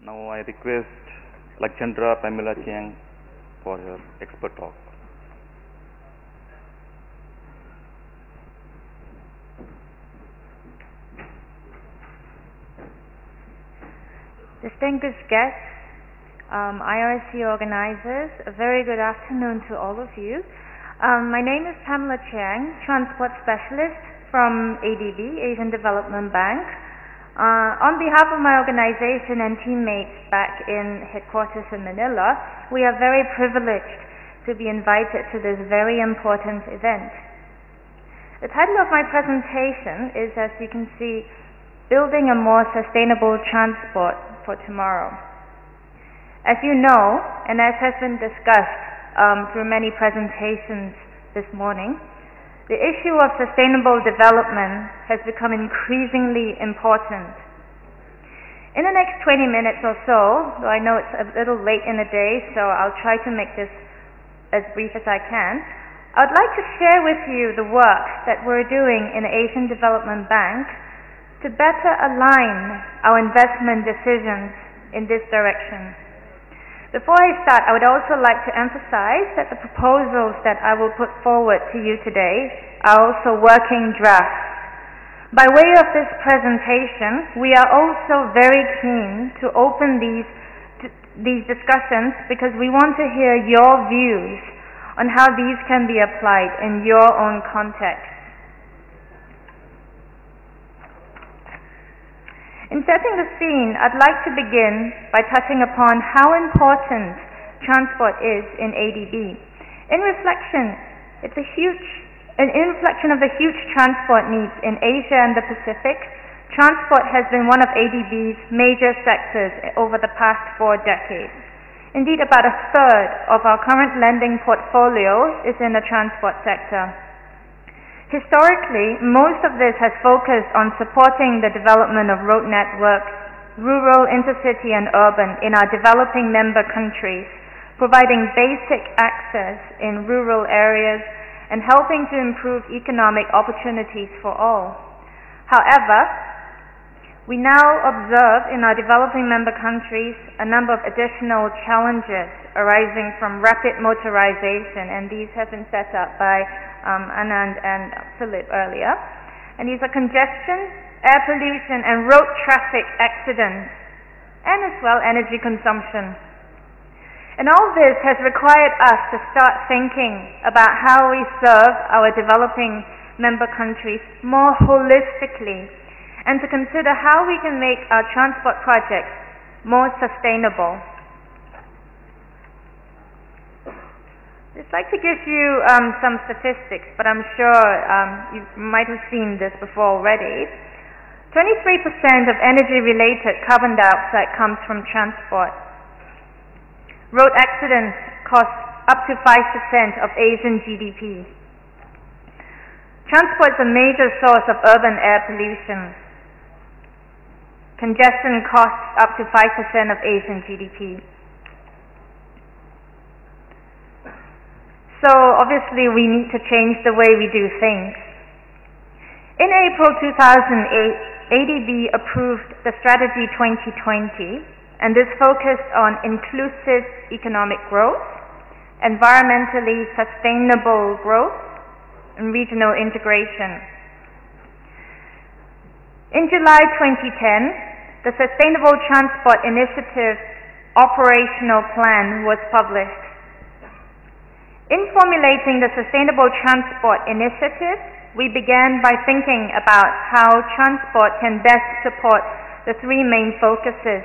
Now I request Lakchandra Pamela Chiang for her expert talk. Distinguished guests, IRC organizers, a very good afternoon to all of you. My name is Pamela Chiang, Transport Specialist from ADB, Asian Development Bank. On behalf of my organization and teammates back in headquarters in Manila, we are very privileged to be invited to this very important event. The title of my presentation is, as you can see, Building a More Sustainable Transport for Tomorrow. As you know, and as has been discussed through many presentations this morning, the issue of sustainable development has become increasingly important. In the next 20 minutes or so, though I know it's a little late in the day, so I'll try to make this as brief as I can, I'd like to share with you the work that we're doing in the Asian Development Bank to better align our investment decisions in this direction. Before I start, I would also like to emphasize that the proposals that I will put forward to you today are also working drafts. By way of this presentation, we are also very keen to open these discussions because we want to hear your views on how these can be applied in your own context. In setting the scene, I'd like to begin by touching upon how important transport is in ADB. In reflection of the huge transport needs in Asia and the Pacific, transport has been one of ADB's major sectors over the past 4 decades. Indeed, about a third of our current lending portfolio is in the transport sector. Historically, most of this has focused on supporting the development of road networks, rural, intercity, and urban in our developing member countries, providing basic access in rural areas and helping to improve economic opportunities for all. However, we now observe in our developing member countries a number of additional challenges arising from rapid motorization, and these have been set up by Anand and Philip earlier. And these are congestion, air pollution, and road traffic accidents, and as well energy consumption. And all this has required us to start thinking about how we serve our developing member countries more holistically, and to consider how we can make our transport projects more sustainable. I'd like to give you some statistics, but I'm sure you might have seen this before already. 23% of energy-related carbon dioxide comes from transport. Road accidents cost up to 5% of Asian GDP. Transport is a major source of urban air pollution. Congestion costs up to 5% of Asian GDP. So obviously we need to change the way we do things. In April 2008, ADB approved the Strategy 2020, and this focused on inclusive economic growth, environmentally sustainable growth, and regional integration. In July 2010, the Sustainable Transport Initiative Operational Plan was published. In formulating the Sustainable Transport Initiative, we began by thinking about how transport can best support the 3 main focuses,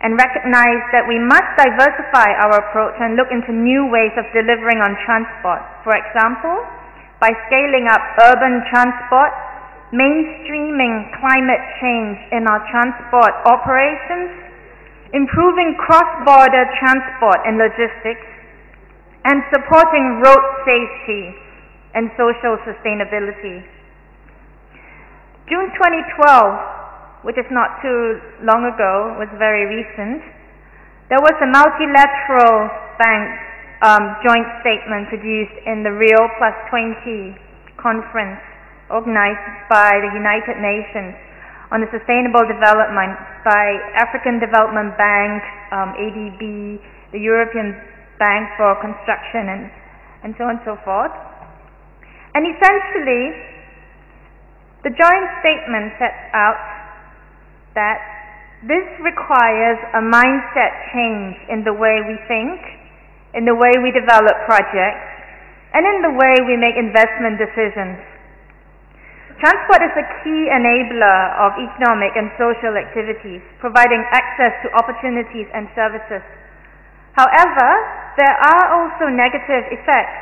and recognize that we must diversify our approach and look into new ways of delivering on transport. For example, by scaling up urban transport, mainstreaming climate change in our transport operations, improving cross-border transport and logistics, and supporting road safety and social sustainability. June 2012, which is not too long ago, was very recent, there was a multilateral bank joint statement produced in the Rio +20 conference organized by the United Nations on the Sustainable Development by African Development Bank, ADB, the European Bank for Construction, and so on and so forth. And essentially, the joint statement sets out that this requires a mindset change in the way we think, in the way we develop projects, and in the way we make investment decisions. Transport is a key enabler of economic and social activities, providing access to opportunities and services. However, there are also negative effects.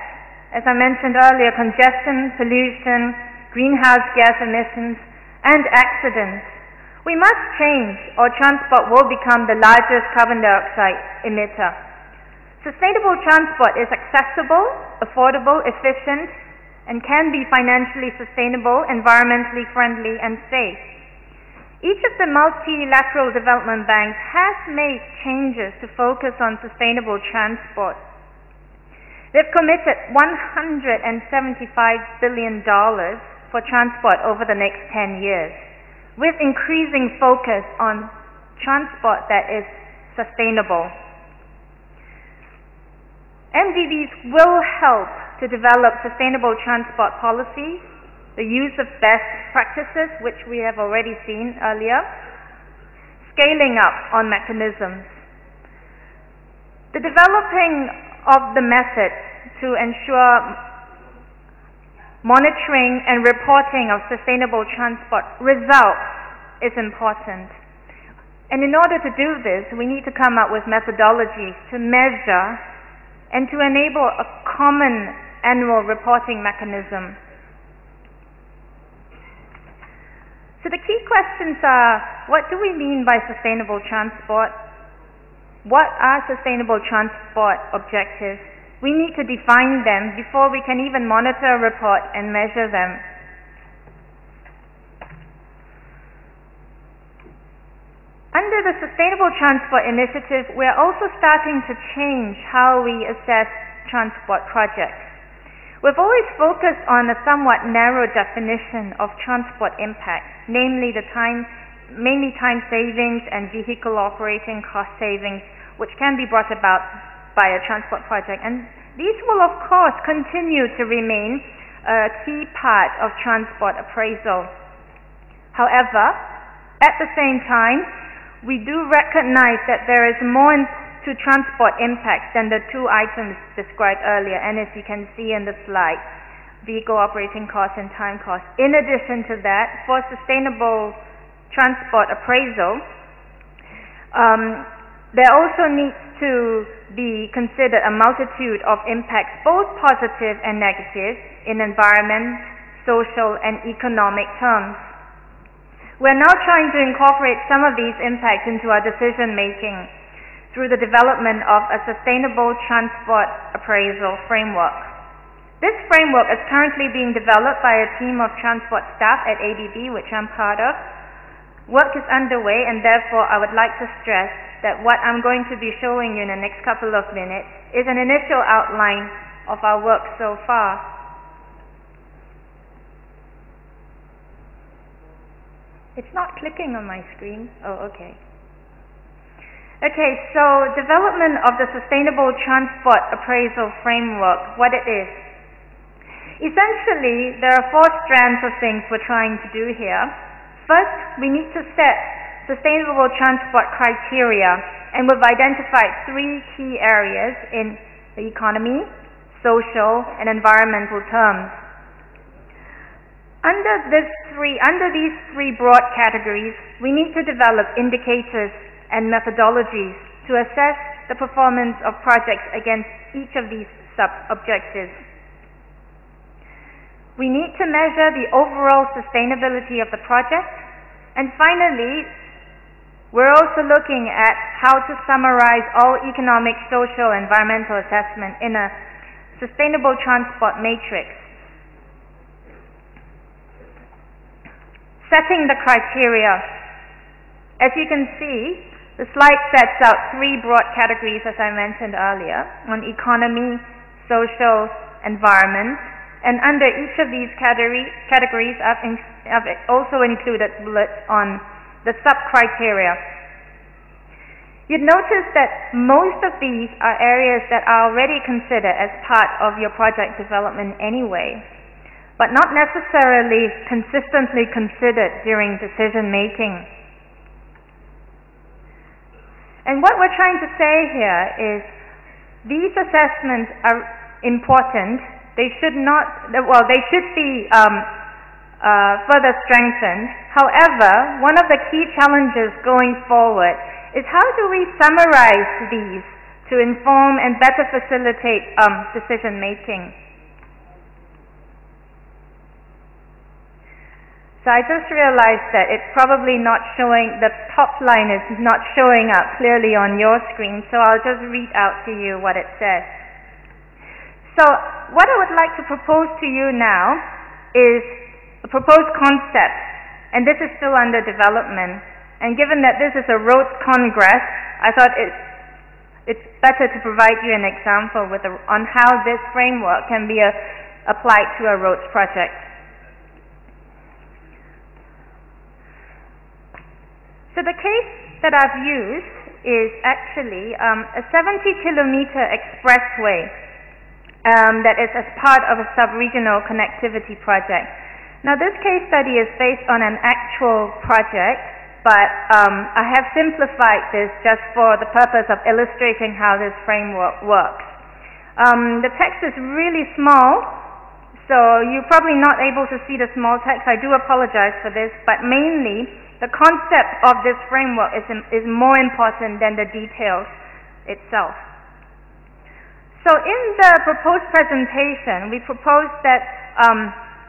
As I mentioned earlier, congestion, pollution, greenhouse gas emissions, and accidents. We must change, or transport will become the largest carbon dioxide emitter. Sustainable transport is accessible, affordable, efficient, and can be financially sustainable, environmentally friendly, and safe. Each of the multilateral development banks has made changes to focus on sustainable transport. They've committed $175 billion for transport over the next 10 years, with increasing focus on transport that is sustainable. MDBs will help to develop sustainable transport policies, the use of best practices, which we have already seen earlier, scaling up on mechanisms. The developing of the methods to ensure monitoring and reporting of sustainable transport results is important. And in order to do this, we need to come up with methodologies to measure and to enable a common annual reporting mechanism. So the key questions are, what do we mean by sustainable transport? What are sustainable transport objectives? We need to define them before we can even monitor, report, and measure them. Under the Sustainable Transport Initiative, we are also starting to change how we assess transport projects. We've always focused on a somewhat narrow definition of transport impact, namely mainly time savings and vehicle operating cost savings, which can be brought about by a transport project. And these will, of course, continue to remain a key part of transport appraisal. However, at the same time, we do recognize that there is more to transport impact than the two items described earlier, and as you can see in the slide, vehicle operating costs and time costs. In addition to that, for sustainable transport appraisal, there also needs to be considered a multitude of impacts, both positive and negative, in environment, social, and economic terms. We're now trying to incorporate some of these impacts into our decision making through the development of a sustainable transport appraisal framework. This framework is currently being developed by a team of transport staff at ADB, which I'm part of. Work is underway, and therefore I would like to stress that what I'm going to be showing you in the next couple of minutes is an initial outline of our work so far. It's not clicking on my screen. Oh, okay. Okay, so development of the Sustainable Transport Appraisal Framework, what it is. Essentially, there are 4 strands of things we're trying to do here. First, we need to set sustainable transport criteria, and we've identified 3 key areas in the economy, social, and environmental terms. Under these three broad categories, we need to develop indicators and methodologies to assess the performance of projects against each of these sub-objectives. We need to measure the overall sustainability of the project, and finally, we're also looking at how to summarize all economic, social, and environmental assessment in a sustainable transport matrix. Setting the criteria. As you can see, the slide sets out 3 broad categories, as I mentioned earlier, on economy, social, environment, And under each of these categories, I've also included bullets on the sub-criteria. You'd notice that most of these are areas that are already considered as part of your project development anyway, but not necessarily consistently considered during decision making. And what we're trying to say here is these assessments are important. They should be further strengthened. However, one of the key challenges going forward is how do we summarize these to inform and better facilitate decision making. So I just realized that it's probably not showing, the top line is not showing up clearly on your screen, so I'll just read out to you what it says. So what I would like to propose to you now is a proposed concept, and this is still under development. And given that this is a roads congress, I thought it's better to provide you an example on how this framework can be applied to a roads project. So the case that I've used is actually a 70-kilometer expressway that is as part of a sub-regional connectivity project. Now this case study is based on an actual project, but I have simplified this just for the purpose of illustrating how this framework works. The text is really small, so you're probably not able to see the small text. I do apologize for this, but mainly the concept of this framework is more important than the details itself. So in the proposed presentation, we proposed that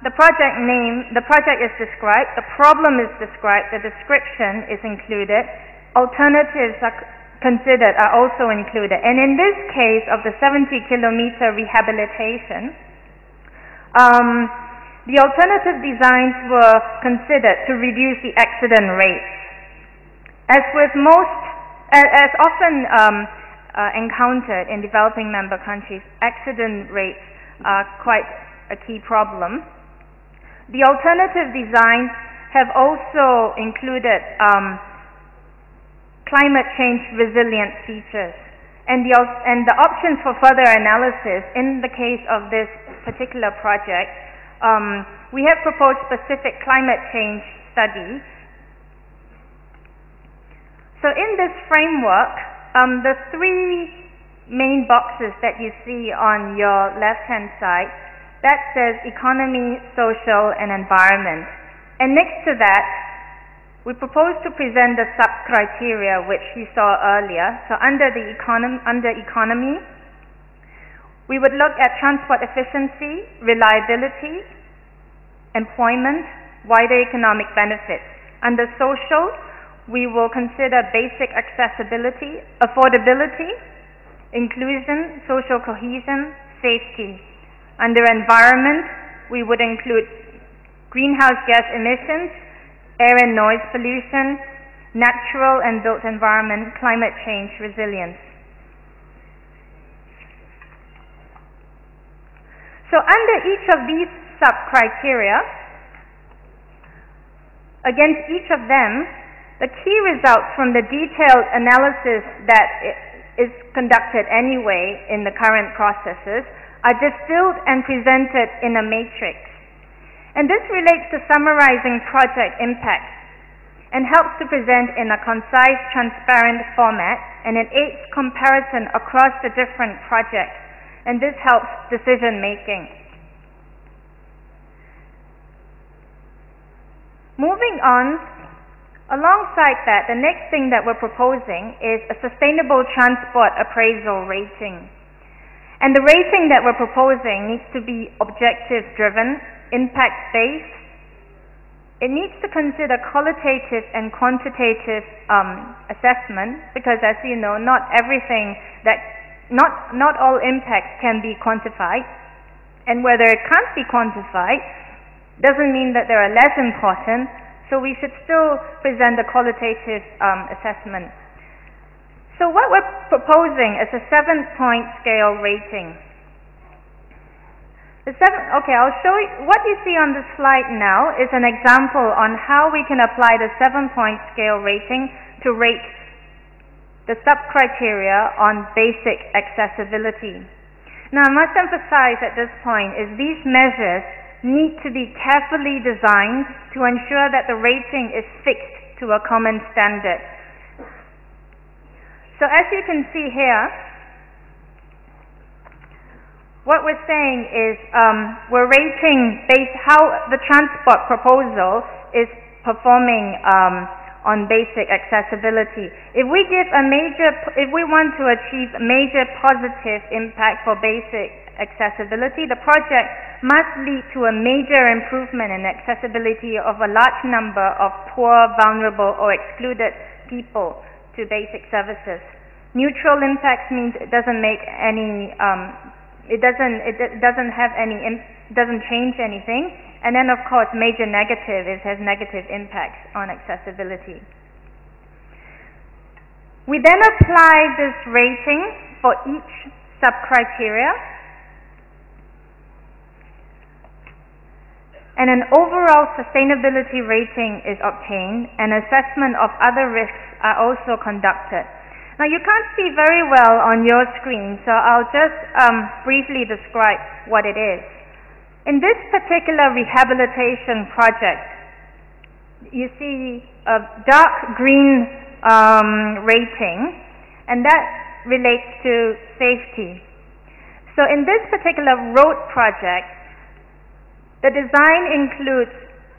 the project is described, the problem is described, the description is included, alternatives are considered, are also included. And in this case of the 70-kilometer rehabilitation, the alternative designs were considered to reduce the accident rates. As often encountered in developing member countries, accident rates are quite a key problem. The alternative designs have also included climate change resilient features, and the options for further analysis in the case of this particular project. We have proposed specific climate change studies. So in this framework, the three main boxes that you see on your left-hand side, that says economy, social, and environment. And next to that, we propose to present the sub-criteria which you saw earlier. So under economy, we would look at transport efficiency, reliability, employment, wider economic benefits. Under social, we will consider basic accessibility, affordability, inclusion, social cohesion, safety. Under environment, we would include greenhouse gas emissions, air and noise pollution, natural and built environment, climate change resilience. So under each of these sub-criteria, against each of them, the key results from the detailed analysis that is conducted anyway in the current processes are distilled and presented in a matrix. And this relates to summarizing project impacts and helps to present in a concise, transparent format, and it aids comparison across the different projects, and this helps decision making. Moving on, alongside that, the next thing that we're proposing is a sustainable transport appraisal rating. And the rating that we're proposing needs to be objective-driven, impact-based. It needs to consider qualitative and quantitative assessment, because as you know, not all impacts can be quantified, and whether it can't be quantified doesn't mean that they are less important, so we should still present a qualitative assessment. So what we're proposing is a 7-point scale rating. Okay, I'll show you. What you see on the slide now is an example on how we can apply the 7-point scale rating to rate the sub-criteria on basic accessibility. Now, I must emphasize at this point is these measures need to be carefully designed to ensure that the rating is fixed to a common standard. So as you can see here, what we're saying is we're rating based how the transport proposal is performing on basic accessibility. If we want to achieve major positive impact for basic accessibility, the project must lead to a major improvement in accessibility of a large number of poor, vulnerable, or excluded people to basic services. Neutral impact means it doesn't make any doesn't change anything, and then of course major negative, it has negative impacts on accessibility. We then apply this rating for each sub-criteria, and an overall sustainability rating is obtained, and assessment of other risks are also conducted. Now you can't see very well on your screen, so I'll just briefly describe what it is. In this particular rehabilitation project, you see a dark green rating, and that relates to safety. So in this particular road project, the design includes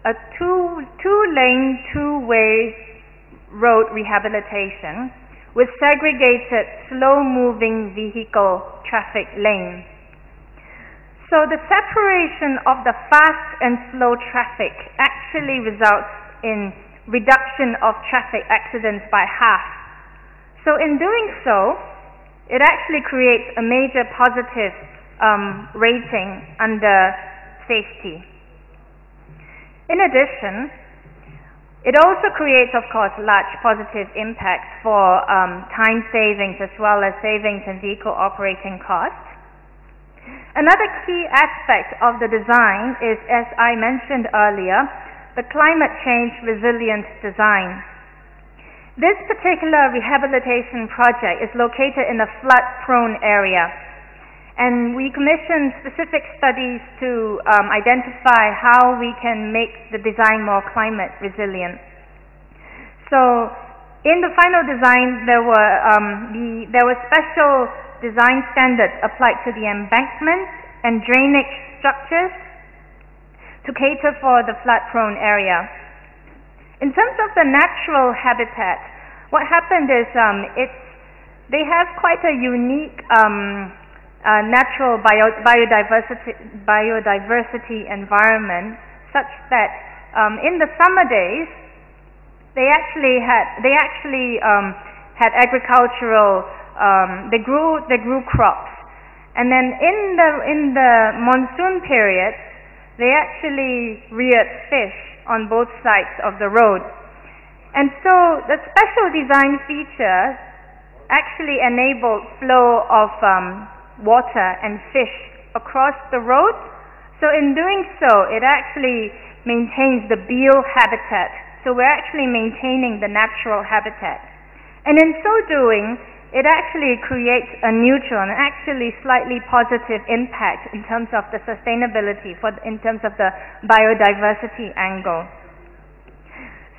a two-lane, two-way road rehabilitation with segregated slow-moving vehicle traffic lanes. So the separation of the fast and slow traffic actually results in reduction of traffic accidents by half. So in doing so, it actually creates a major positive rating under safety. In addition, it also creates, of course, large positive impacts for time savings as well as savings in vehicle operating costs. Another key aspect of the design is, as I mentioned earlier, the climate change resilient design. This particular rehabilitation project is located in a flood-prone area, and we commissioned specific studies to identify how we can make the design more climate resilient. So in the final design, there were special design standards applied to the embankments and drainage structures to cater for the flood-prone area. In terms of the natural habitat, what happened is they have quite a unique natural biodiversity environment, such that in the summer days they actually had agricultural they grew crops, and then in the monsoon period they actually reared fish on both sides of the road. And so the special design feature actually enabled flow of water and fish across the road. So in doing so, it actually maintains the biohabitat. So we're actually maintaining the natural habitat. And in so doing, it actually creates a neutral and actually slightly positive impact in terms of the sustainability, in terms of the biodiversity angle.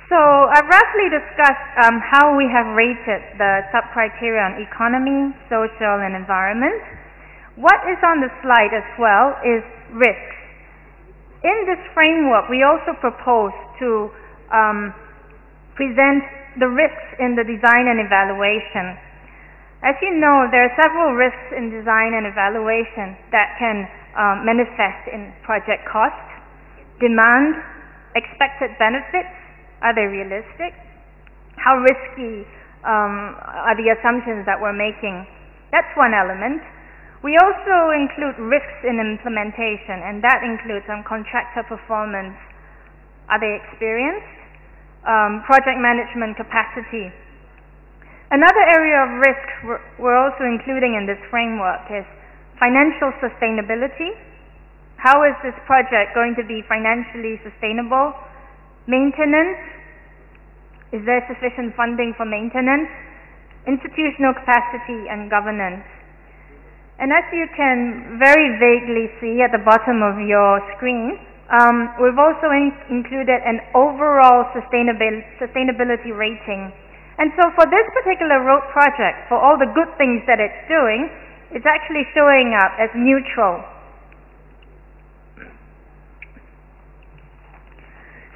So I've roughly discussed how we have rated the sub-criteria on economy, social, and environment. What is on the slide as well is risks. In this framework, we also propose to present the risks in the design and evaluation. As you know, there are several risks in design and evaluation that can manifest in project cost, demand, expected benefits. Are they realistic? How risky are the assumptions that we're making? That's one element. We also include risks in implementation, and that includes contractor performance. Are they experienced? Project management capacity. Another area of risk we're also including in this framework is financial sustainability. How is this project going to be financially sustainable? Maintenance. Is there sufficient funding for maintenance? Institutional capacity and governance. And as you can very vaguely see at the bottom of your screen, we've also included an overall sustainability rating. And so for this particular road project, for all the good things that it's doing, it's actually showing up as neutral.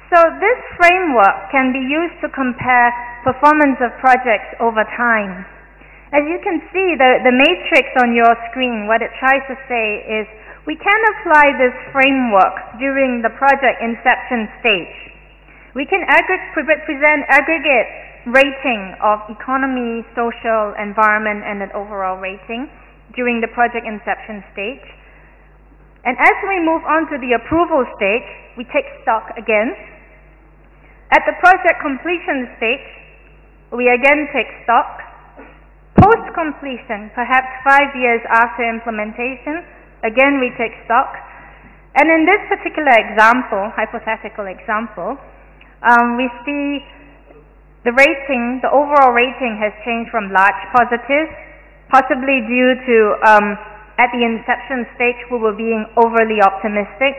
So this framework can be used to compare performance of projects over time. As you can see, the matrix on your screen, what it tries to say is we can apply this framework during the project inception stage. We can present aggregate rating of economy, social, environment, and an overall rating during the project inception stage. And as we move on to the approval stage, we take stock again. At the project completion stage, we again take stock. Post-completion, perhaps 5 years after implementation, again we take stock. And in this particular example, hypothetical example, we see the rating, the overall rating has changed from large positive, possibly due to at the inception stage we were being overly optimistic.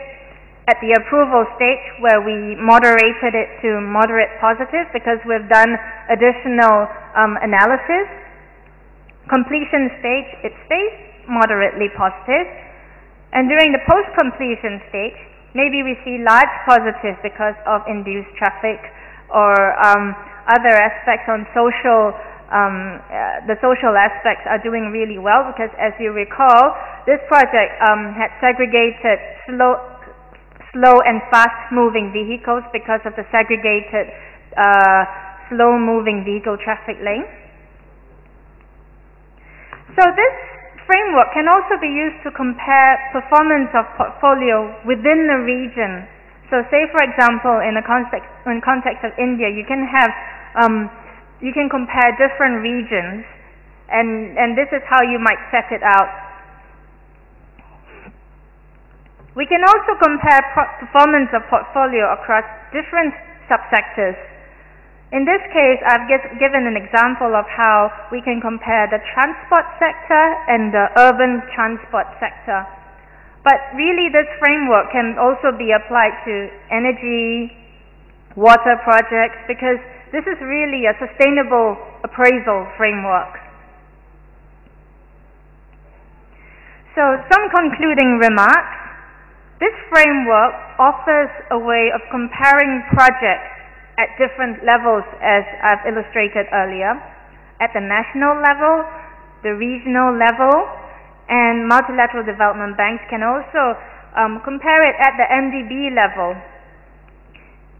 At the approval stage, where we moderated it to moderate positive because we've done additional analysis. Completion stage, it stays moderately positive. And during the post-completion stage, maybe we see large positive because of induced traffic or other aspects on social. The social aspects are doing really well because, as you recall, this project had segregated slow and fast-moving vehicles because of the segregated slow-moving vehicle traffic lane. So this framework can also be used to compare performance of portfolio within the region. So say, for example, in context of India, you can have you can compare different regions, and this is how you might set it out. We can also compare performance of portfolio across different subsectors. In this case, I've given an example of how we can compare the transport sector and the urban transport sector. But really, this framework can also be applied to energy, water projects, because this is really a sustainable appraisal framework. So, some concluding remarks. This framework offers a way of comparing projects at different levels, as I've illustrated earlier, at the national level, the regional level, and multilateral development banks can also compare it at the MDB level.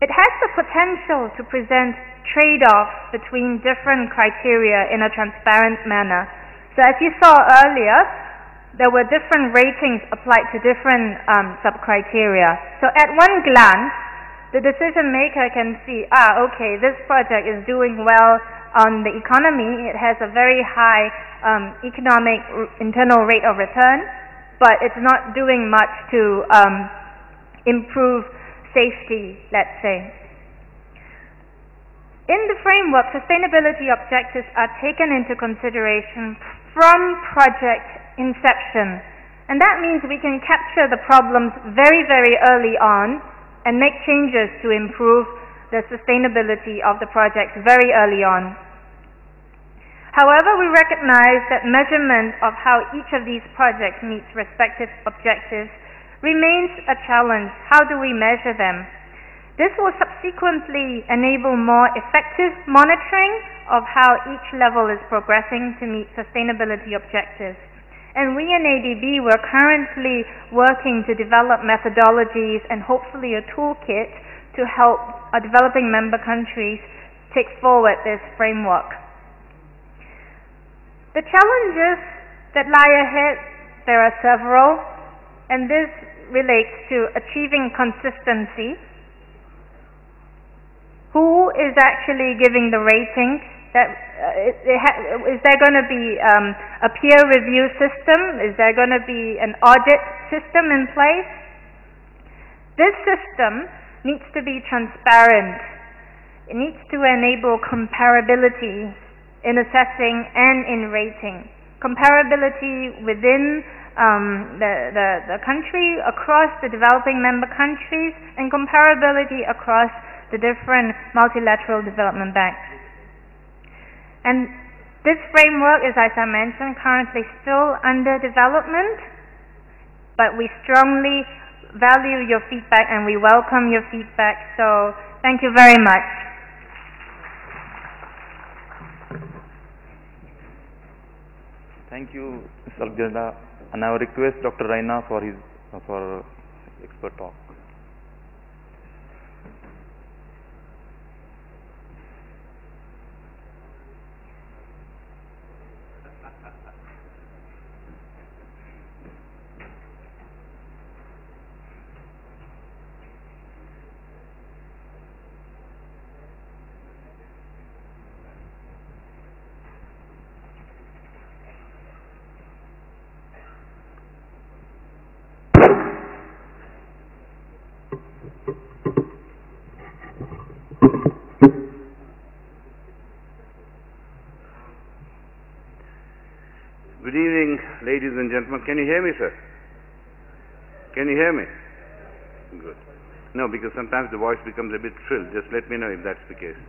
It has the potential to present trade-offs between different criteria in a transparent manner. So as you saw earlier, there were different ratings applied to different sub-criteria. So at one glance, the decision maker can see, okay, this project is doing well on the economy. It has a very high economic internal rate of return, but it's not doing much to improve safety, let's say. In the framework, sustainability objectives are taken into consideration from project inception, and that means we can capture the problems very, very early on and make changes to improve the sustainability of the project very early on. However, we recognize that measurement of how each of these projects meets respective objectives remains a challenge. How do we measure them? This will subsequently enable more effective monitoring of how each level is progressing to meet sustainability objectives. And we in ADB, we're currently working to develop methodologies and hopefully a toolkit to help our developing member countries take forward this framework. The challenges that lie ahead, there are several, and this relates to achieving consistency. Who is actually giving the ratings? Is there going to be a peer review system? Is there going to be an audit system in place? this system needs to be transparent. It needs to enable comparability in assessing and in rating. Comparability within the country, across the developing member countries, and comparability across the different multilateral development banks. And this framework is, as I mentioned, currently still under development, but we strongly value your feedback and we welcome your feedback. So thank you very much. Thank you, Ms. Alexandra. And I will request Dr. Raina for his expert talk. Good evening, ladies and gentlemen. Can you hear me, sir? Can you hear me? Good. No, because sometimes the voice becomes a bit shrill. Just let me know if that's the case.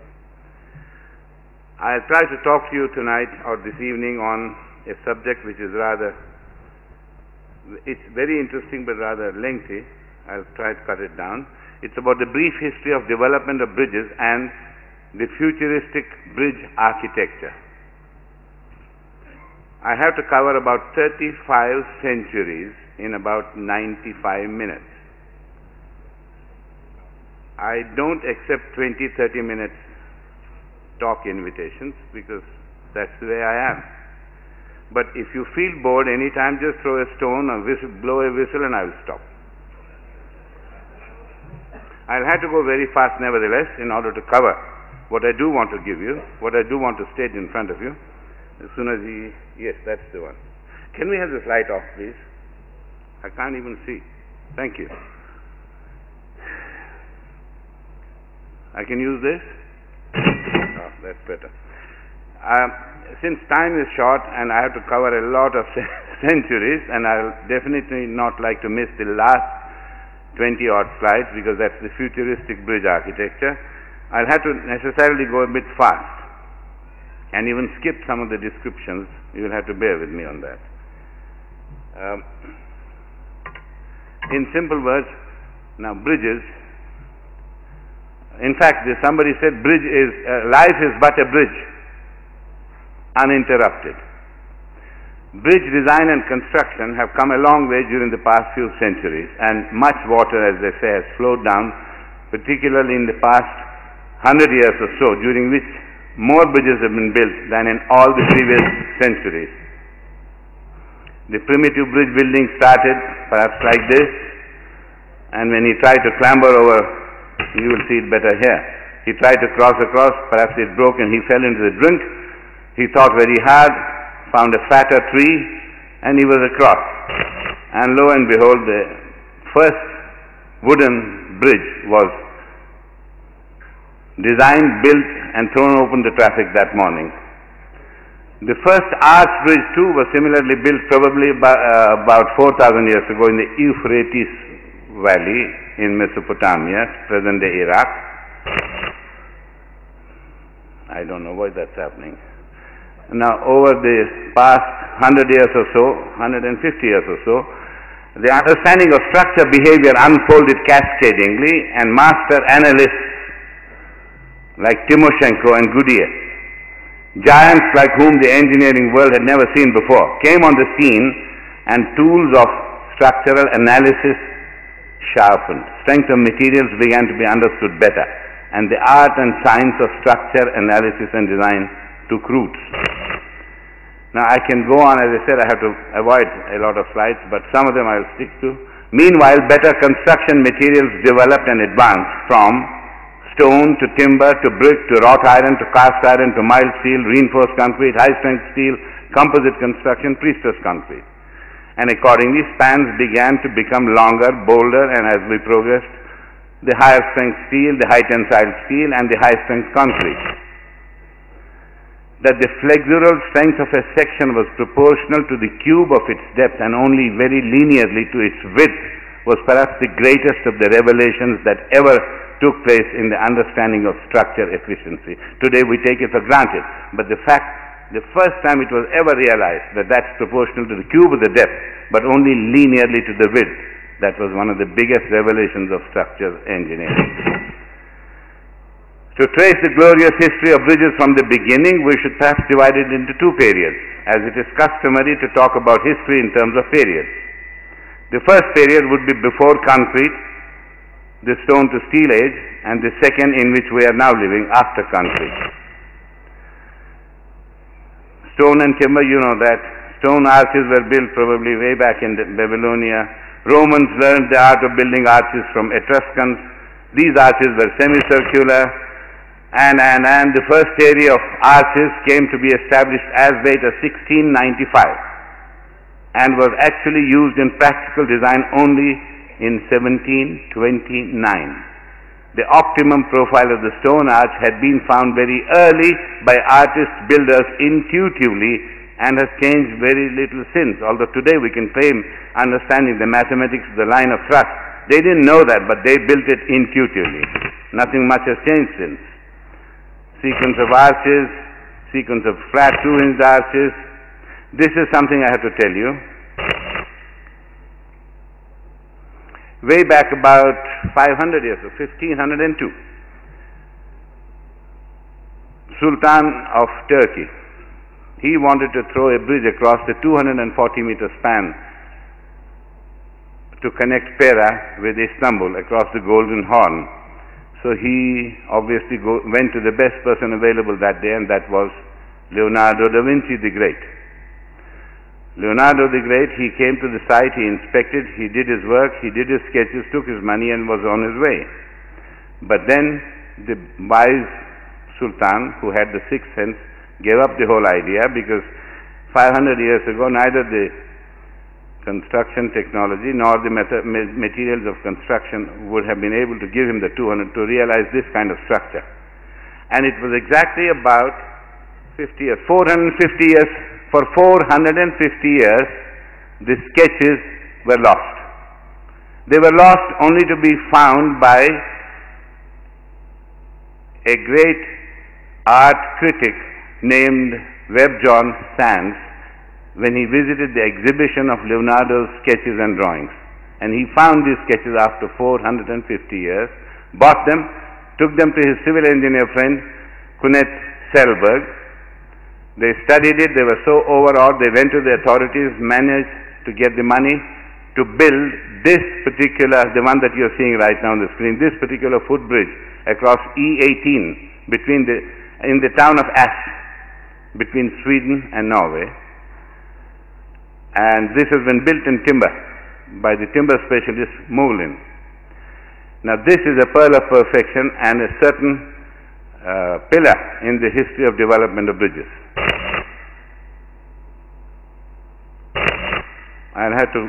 I'll try to talk to you tonight or this evening on a subject which is it's very interesting but rather lengthy. I'll try to cut it down. It's about the brief history of development of bridges and the futuristic bridge architecture. I have to cover about 35 centuries in about 95 minutes. I don't accept 20-30 minutes talk invitations because that's the way I am. But if you feel bored anytime, just throw a stone or blow a whistle and I will stop. I'll have to go very fast nevertheless in order to cover what I do want to give you, what I do want to state in front of you. As soon as yes, that's the one. Can we have this light off, please? I can't even see. Thank you. I can use this? Oh, that's better. Since time is short and I have to cover a lot of centuries, and I'll definitely not like to miss the last 20-odd slides because that's the futuristic bridge architecture, I'll have to necessarily go a bit fast and even skip some of the descriptions. You will have to bear with me on that. In simple words, now bridges, in fact somebody said life is but a bridge, uninterrupted. Bridge design and construction have come a long way during the past few centuries, and much water, as they say, has flowed down, particularly in the past 100 years or so, during which more bridges have been built than in all the previous centuries. The primitive bridge building started perhaps like this, and when he tried to clamber over, you will see it better here. He tried to cross across, perhaps it broke and he fell into the drink. He thought very hard, found a fatter tree, and he was across. And lo and behold, the first wooden bridge was designed, built, and thrown open to traffic that morning. The first arch bridge too was similarly built probably about 4,000 years ago in the Euphrates Valley in Mesopotamia, present-day Iraq. I don't know why that's happening. Now, over the past 100 years or so, 150 years or so, the understanding of structure behavior unfolded cascadingly, and master analysts like Timoshenko and Goodyear, giants like whom the engineering world had never seen before, came on the scene, and tools of structural analysis sharpened. Strength of materials began to be understood better, and the art and science of structure, analysis and design took roots. Now I can go on, as I said, I have to avoid a lot of slides, but some of them I will stick to. Meanwhile, better construction materials developed and advanced, from stone to timber to brick to wrought iron to cast iron to mild steel, reinforced concrete, high-strength steel, composite construction, pre-stressed concrete. And accordingly, spans began to become longer, bolder, and as we progressed, the higher strength steel, the high tensile steel, and the high strength concrete. That the flexural strength of a section was proportional to the cube of its depth and only very linearly to its width was perhaps the greatest of the revelations that ever took place in the understanding of structure efficiency. Today we take it for granted, but the first time it was ever realized that that's proportional to the cube of the depth, but only linearly to the width, that was one of the biggest revelations of structure engineering. To trace the glorious history of bridges from the beginning, we should perhaps divide it into two periods, as it is customary to talk about history in terms of periods. The first period would be before concrete, the stone to steel age, and the second in which we are now living, after concrete. Stone and timber, you know that. Stone arches were built probably way back in Babylonia. Romans learned the art of building arches from Etruscans. These arches were semicircular. And the first area of arches came to be established as late as 1695 and was actually used in practical design only in 1729. The optimum profile of the stone arch had been found very early by artist builders intuitively and has changed very little since, although today we can claim understanding the mathematics of the line of thrust. They didn't know that, but they built it intuitively. Nothing much has changed since. Sequence of arches, sequence of flat 2-hinged arches. This is something I have to tell you. Way back about 500 years ago, 1502, Sultan of Turkey, he wanted to throw a bridge across the 240-meter span to connect Pera with Istanbul across the Golden Horn. So he obviously went to the best person available that day, and that was Leonardo da Vinci the Great. Leonardo the Great, he came to the site, he inspected, he did his work, he did his sketches, took his money and was on his way. But then the wise Sultan, who had the sixth sense, gave up the whole idea, because 500 years ago neither the construction technology nor the materials of construction would have been able to give him the 200 to realize this kind of structure. And it was exactly about 50 years, 450 years, for 450 years the sketches were lost. They were lost only to be found by a great art critic named Webb John Sands when he visited the exhibition of Leonardo's sketches and drawings. And he found these sketches after 450 years, bought them, took them to his civil engineer friend, Kunet Selberg. They studied it, they were so overawed, they went to the authorities, managed to get the money to build this particular, the one that you're seeing right now on the screen, this particular footbridge across E18 in the town of Asch, between Sweden and Norway. And this has been built in timber by the timber specialist Moulin. Now this is a pearl of perfection and a certain pillar in the history of development of bridges. I'll have to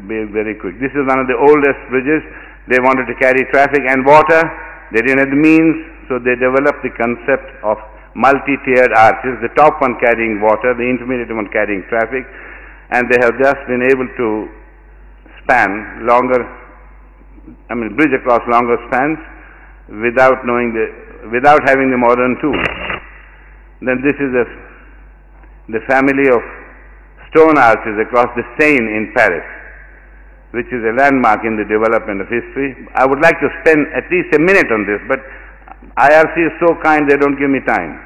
be very quick. This is one of the oldest bridges. They wanted to carry traffic and water. They didn't have the means, so they developed the concept of multi-tiered arches, the top one carrying water, the intermediate one carrying traffic, and they have just been able to bridge across longer spans without having the modern tools. Then this is the family of stone arches across the Seine in Paris, which is a landmark in the development of history. I would like to spend at least a minute on this, but IRC is so kind they don't give me time.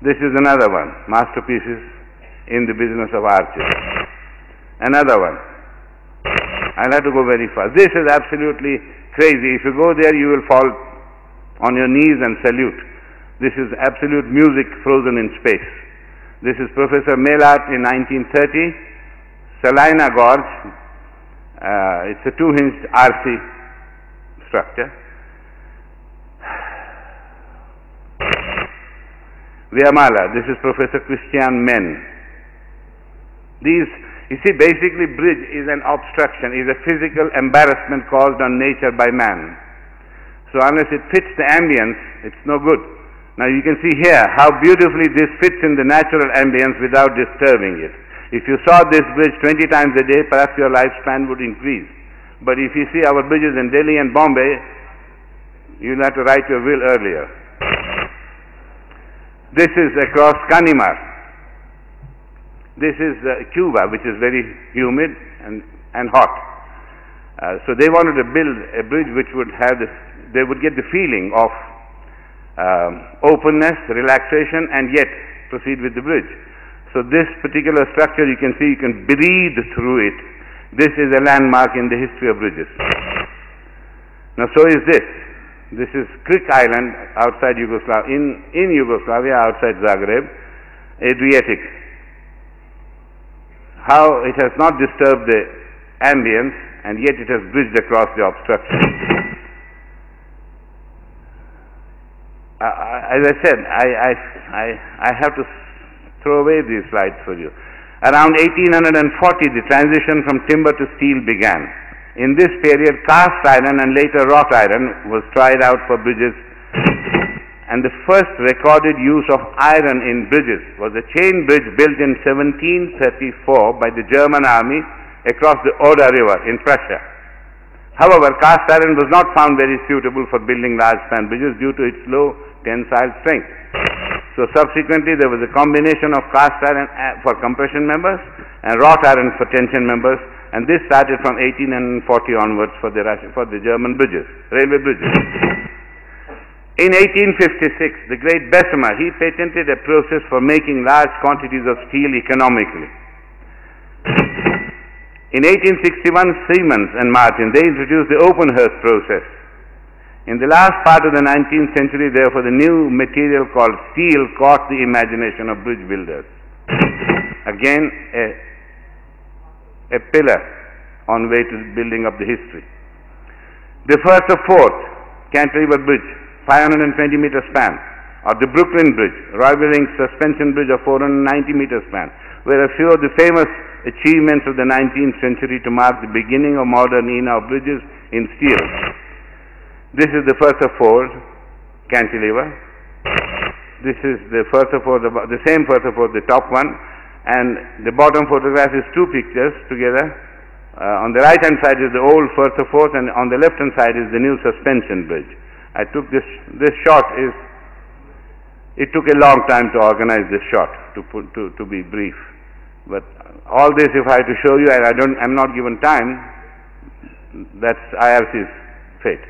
This is another one, masterpieces in the business of arches. Another one. I'll have to go very fast. This is absolutely crazy. If you go there, you will fall on your knees and salute. This is absolute music frozen in space. This is Professor Maillart in 1930, Salina Gorge. It's a 2-hinged RC structure. Viamala, this is Professor Christian Men. These, You see, basically bridge is an obstruction, is a physical embarrassment caused on nature by man. So unless it fits the ambience, it's no good. Now you can see here how beautifully this fits in the natural ambience without disturbing it. If you saw this bridge 20 times a day, perhaps your lifespan would increase. But if you see our bridges in Delhi and Bombay, you'll have to write your will earlier. This is across Kanimar. This is Cuba, which is very humid and hot. So they wanted to build a bridge which would have this, they would get the feeling of openness, relaxation, and yet proceed with the bridge. So this particular structure, you can see, you can breathe through it. This is a landmark in the history of bridges. Now so is this. This is Krik Island outside Yugoslavia, in Yugoslavia, outside Zagreb, Adriatic. How it has not disturbed the ambience, and yet it has bridged across the obstruction. As I said, I have to throw away these slides for you. Around 1840, the transition from timber to steel began. In this period, cast iron and later wrought iron was tried out for bridges, and the first recorded use of iron in bridges was a chain bridge built in 1734 by the German army across the Oder River in Prussia. However, cast iron was not found very suitable for building large span bridges due to its low tensile strength. So subsequently there was a combination of cast iron for compression members and wrought iron for tension members, and this started from 1840 onwards for the German bridges, railway bridges. In 1856, the great Bessemer, he patented a process for making large quantities of steel economically. In 1861, Siemens and Martin, they introduced the open hearth process. In the last part of the 19th century, therefore, the new material called steel caught the imagination of bridge builders. Again, a pillar on way to building up the history. The first of fourth cantilever bridge, 520-meter span, or the Brooklyn Bridge, rivaling suspension bridge of 490-meter span, were a few of the famous achievements of the 19th century to mark the beginning of modern era of bridges in steel. This is the first of four cantilever. This is the first of four, the same first of four, the top one, and the bottom photograph is two pictures together. On the right hand side is the old first of fourth, and on the left hand side is the new suspension bridge. I took this shot it took a long time to organize this shot, to be brief. But all this, if I had to show you, and I'm not given time, that's IRC's fate.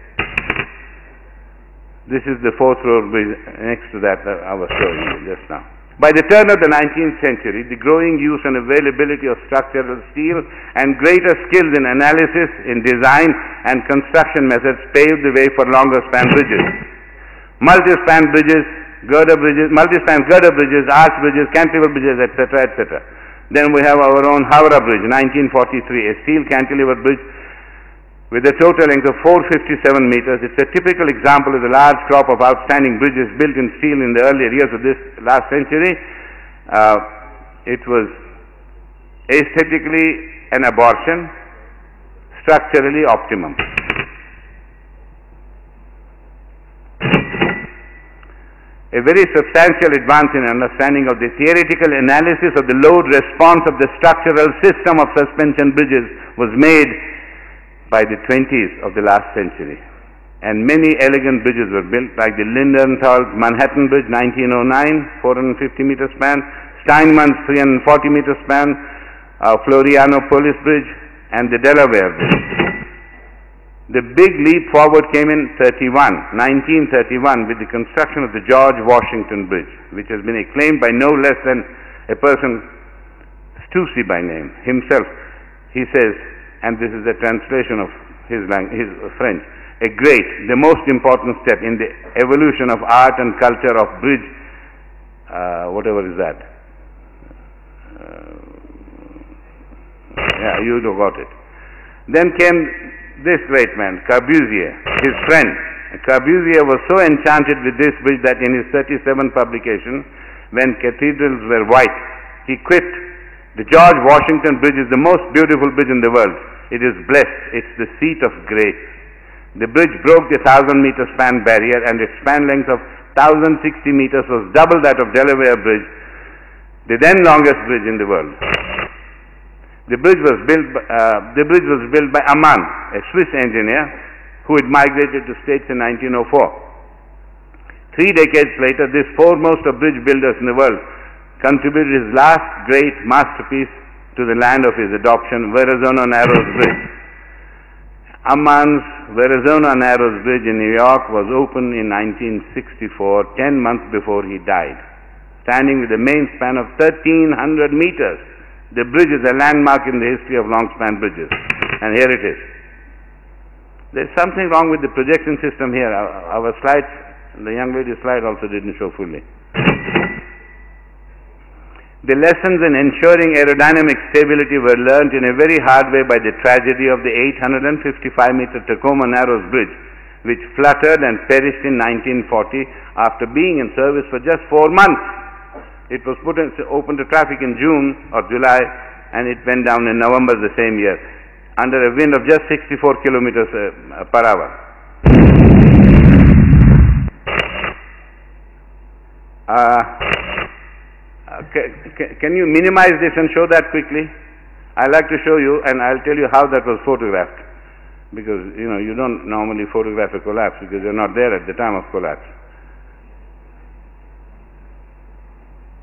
This is the fourth row bridge next to that I was showing you just now. By the turn of the 19th century, the growing use and availability of structural steel and greater skills in analysis, in design and construction methods paved the way for longer span bridges. Multi-span bridges, multi-span girder bridges, arch bridges, cantilever bridges, etc., etc. Then we have our own Howrah Bridge, 1943, a steel cantilever bridge with a total length of 457 meters. It's a typical example of the large crop of outstanding bridges built in steel in the earlier years of this last century. It was aesthetically an abortion, structurally optimum. A very substantial advance in understanding of the theoretical analysis of the load response of the structural system of suspension bridges was made by the 20s of the last century. And many elegant bridges were built, like the Lindenthal Manhattan Bridge, 1909, 450-meter span, Steinmann's 340-meter span, Florianopolis Bridge, and the Delaware Bridge. The big leap forward came in 1931, with the construction of the George Washington Bridge, which has been acclaimed by no less than a person, Stussy by name, himself. He says, and this is a translation of his French, a great, the most important step in the evolution of art and culture of bridge, whatever is that. Yeah, you got it. Then came this great man, Corbusier, his friend. Corbusier was so enchanted with this bridge that in his 37th publication, when cathedrals were white, he quipped The George Washington Bridge is the most beautiful bridge in the world. It is blessed. It's the seat of grace. The bridge broke the 1,000-meter span barrier, and its span length of 1,060 meters was double that of Delaware Bridge, the then longest bridge in the world. The bridge was built by Amman, a Swiss engineer who had migrated to States in 1904. 3 decades later, this foremost of bridge builders in the world contributed his last great masterpiece to the land of his adoption, Verrazano Narrows Bridge. Amman's Verrazano Narrows Bridge in New York was opened in 1964, 10 months before he died. Standing with a main span of 1,300 meters, the bridge is a landmark in the history of long-span bridges. And here it is. There's something wrong with the projection system here. Our slides, the young lady's slide also didn't show fully. The lessons in ensuring aerodynamic stability were learnt in a very hard way by the tragedy of the 855-meter Tacoma Narrows Bridge, which fluttered and perished in 1940 after being in service for just 4 months. It was open to traffic in June or July, and it went down in November the same year, under a wind of just 64 kilometers per hour. Can you minimize this and show that quickly? I'd like to show you, and I'll tell you how that was photographed, because you don't normally photograph a collapse because you're not there at the time of collapse.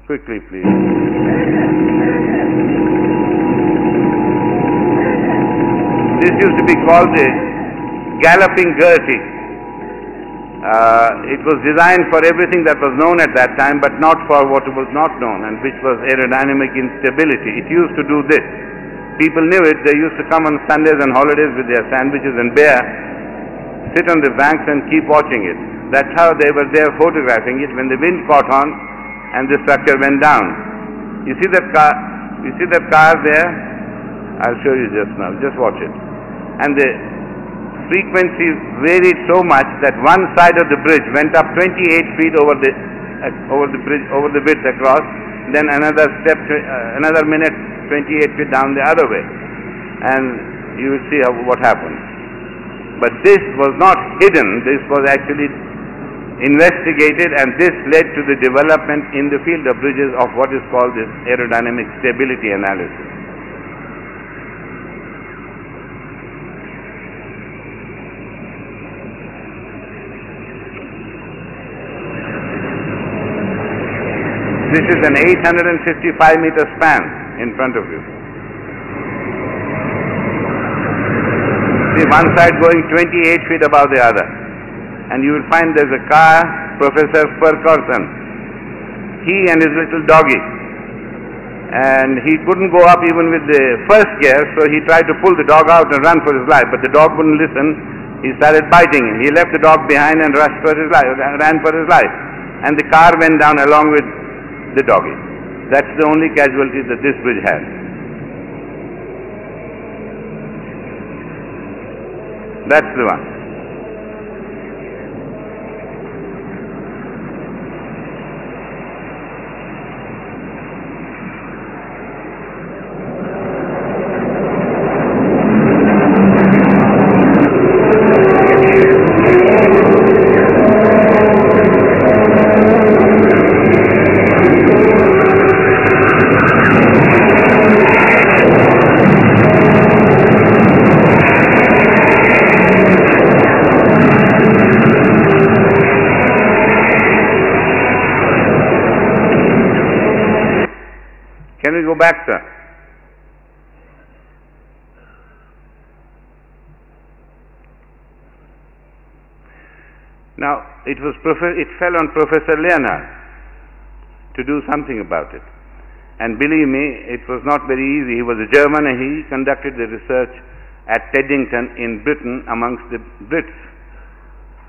Quickly, please. This used to be called the galloping Gertie. It was designed for everything that was known at that time, but not for what was not known, and which was aerodynamic instability. It used to do this. People knew it. They used to come on Sundays and holidays with their sandwiches and beer, sit on the banks and keep watching it. That's how they were there photographing it when the wind caught on and the structure went down. You see that car? You see that car there? I'll show you just now. Just watch it. And the frequency varied so much that one side of the bridge went up 28 feet over the bridge across, then another minute 28 feet down the other way, and you will see what happened. But this was not hidden. This was actually investigated, and this led to the development in the field of bridges of what is called this aerodynamic stability analysis. This is an 855-meter span in front of you. See, one side going 28 feet above the other. And you will find there's a car, Professor Ferguson. He and his little doggy. And he couldn't go up even with the first gear, so he tried to pull the dog out and run for his life. But the dog wouldn't listen. He started biting him. He left the dog behind and ran for his life. And the car went down along with the doggy. That's the only casualty that this bridge had. That's the one. Can we go back, sir? Now, it fell on Professor Leonard to do something about it. And believe me, it was not very easy. He was a German and he conducted the research at Teddington in Britain amongst the Brits.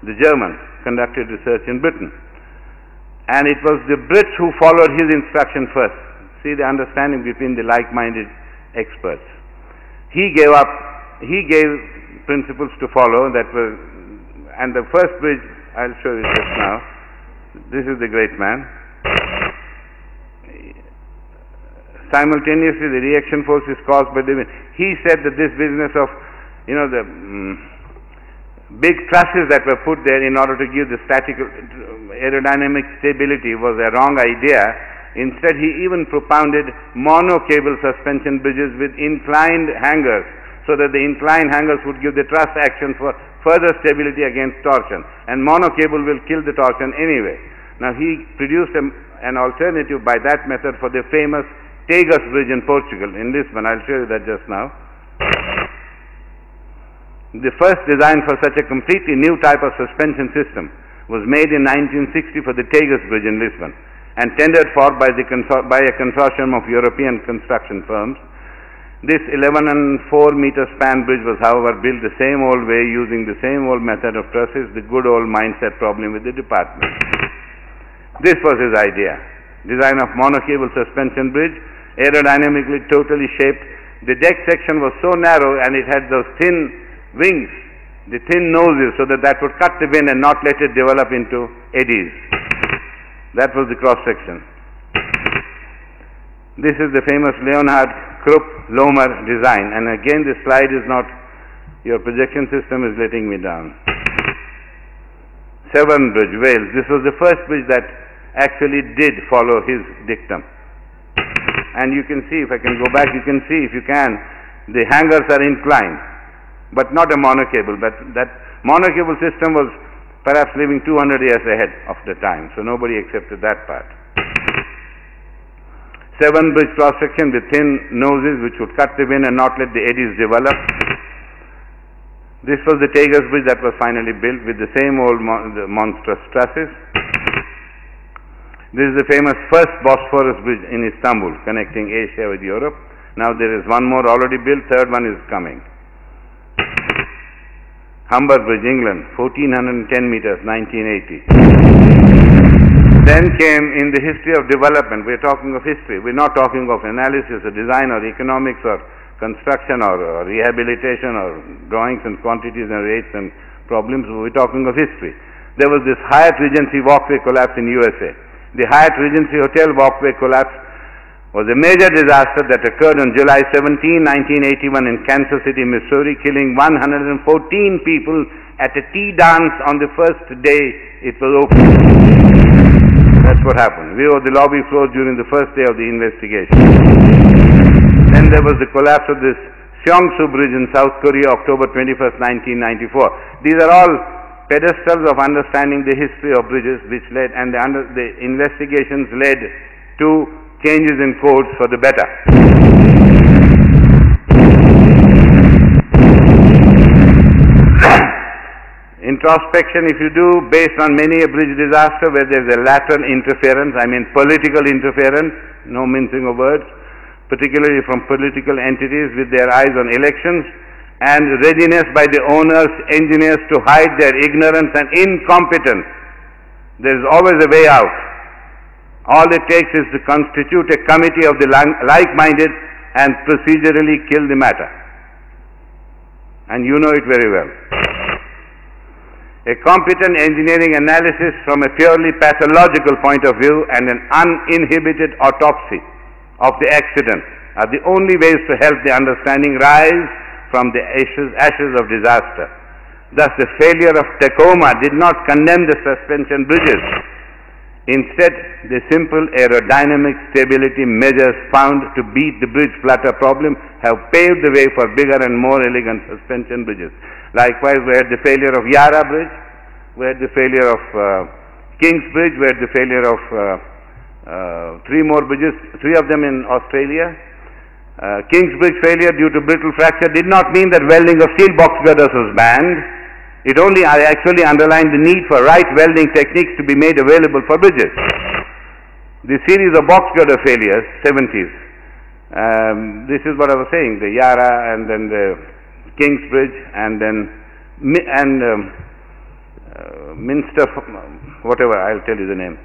The Germans conducted research in Britain. And it was the Brits who followed his instruction first. See the understanding between the like-minded experts. He gave principles to follow that were, and the first bridge, I'll show you just now. This is the great man. simultaneously the reaction force is caused by the wind. He said that this business of, the big trusses that were put there in order to give the statical aerodynamic stability was a wrong idea. Instead, he even propounded monocable suspension bridges with inclined hangers, so that the inclined hangers would give the truss action for further stability against torsion, and monocable will kill the torsion anyway. Now, he produced an alternative by that method for the famous Tagus Bridge in Portugal, in Lisbon. I'll show you that just now. The first design for such a completely new type of suspension system was made in 1960 for the Tagus Bridge in Lisbon, and tendered for by a consortium of European construction firms. This 11.4-meter span bridge was, however, built the same old way, using the same old method of trusses, the good old mindset problem with the department. This was his idea. Design of monocable suspension bridge, aerodynamically totally shaped. The deck section was so narrow, and it had those thin wings, the thin noses, so that would cut the wind and not let it develop into eddies. That was the cross section. This is the famous Leonhard Krupp-Lohmer design, and again the slide is not, your projection system is letting me down. Severn Bridge, Wales. This was the first bridge that actually did follow his dictum. And you can see, if I can go back, you can see, if you can, the hangers are inclined, but not a monocable. But that monocable system was perhaps living 200 years ahead of the time, so nobody accepted that part. Severn Bridge cross section with thin noses which would cut the wind and not let the eddies develop. This was the Tagus Bridge that was finally built with the same old monstrous trusses. This is the famous first Bosphorus Bridge in Istanbul, connecting Asia with Europe. Now there is one more already built, third one is coming. Humber Bridge, England, 1410 meters, 1980. Then came, in the history of development, we're talking of history, we're not talking of analysis or design or economics or construction or rehabilitation or drawings and quantities and rates and problems, we're talking of history. There was this Hyatt Regency walkway collapse in USA. The Hyatt Regency Hotel walkway collapse was a major disaster that occurred on July 17, 1981 in Kansas City, Missouri, killing 114 people at a tea dance on the first day it was opened. That's what happened. We were the lobby floor during the first day of the investigation. Then there was the collapse of this Seongsu Bridge in South Korea, October 21st, 1994. These are all pedestals of understanding the history of bridges, which led, and the investigations led to changes in codes for the better. Introspection, if you do, based on many a bridge disaster where there is a lateral interference, I mean political interference, no mincing of words, particularly from political entities with their eyes on elections, and readiness by the owners, engineers to hide their ignorance and incompetence. There is always a way out. All it takes is to constitute a committee of the like-minded and procedurally kill the matter. And you know it very well. A competent engineering analysis from a purely pathological point of view and an uninhibited autopsy of the accident are the only ways to help the understanding rise from the ashes of disaster. Thus, the failure of Tacoma did not condemn the suspension bridges. Instead, the simple aerodynamic stability measures found to beat the bridge flutter problem have paved the way for bigger and more elegant suspension bridges. Likewise, we had the failure of Yarra Bridge, we had the failure of King's Bridge, we had the failure of three more bridges, three of them in Australia. King's Bridge failure due to brittle fracture did not mean that welding of steel box girders was banned. It only actually underlined the need for right welding techniques to be made available for bridges. The series of box girder failures, 70s, this is what I was saying, the Yarra and then the King's Bridge and then Minster, whatever, I'll tell you the name.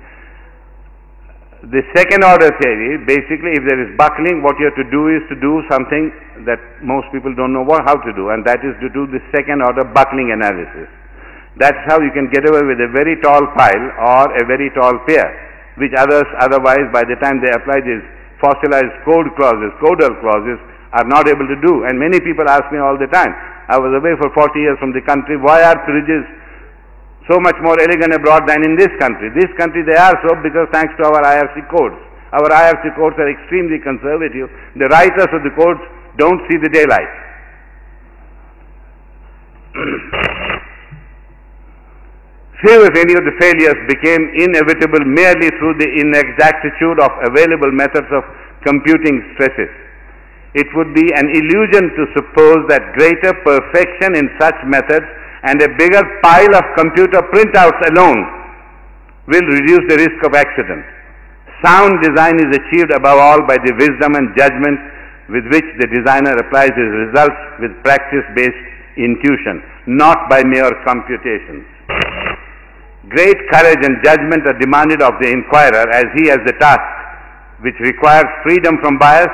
The second order theory, basically if there is buckling, what you have to do is to do something that most people don't know how to do, and that is to do the second order buckling analysis. That's how you can get away with a very tall pile or a very tall pier, which otherwise by the time they apply this fossilized code clauses, codal clauses, are not able to do. And many people ask me all the time, I was away for 40 years from the country, why are bridges so much more elegant abroad than in this country? This country they are so because thanks to our IRC codes. Our IRC codes are extremely conservative. The writers of the codes don't see the daylight. Few, if any, of the failures became inevitable merely through the inexactitude of available methods of computing stresses. It would be an illusion to suppose that greater perfection in such methods and a bigger pile of computer printouts alone will reduce the risk of accidents. Sound design is achieved above all by the wisdom and judgment with which the designer applies his results with practice-based intuition, not by mere computations. Great courage and judgment are demanded of the inquirer as he has the task which requires freedom from bias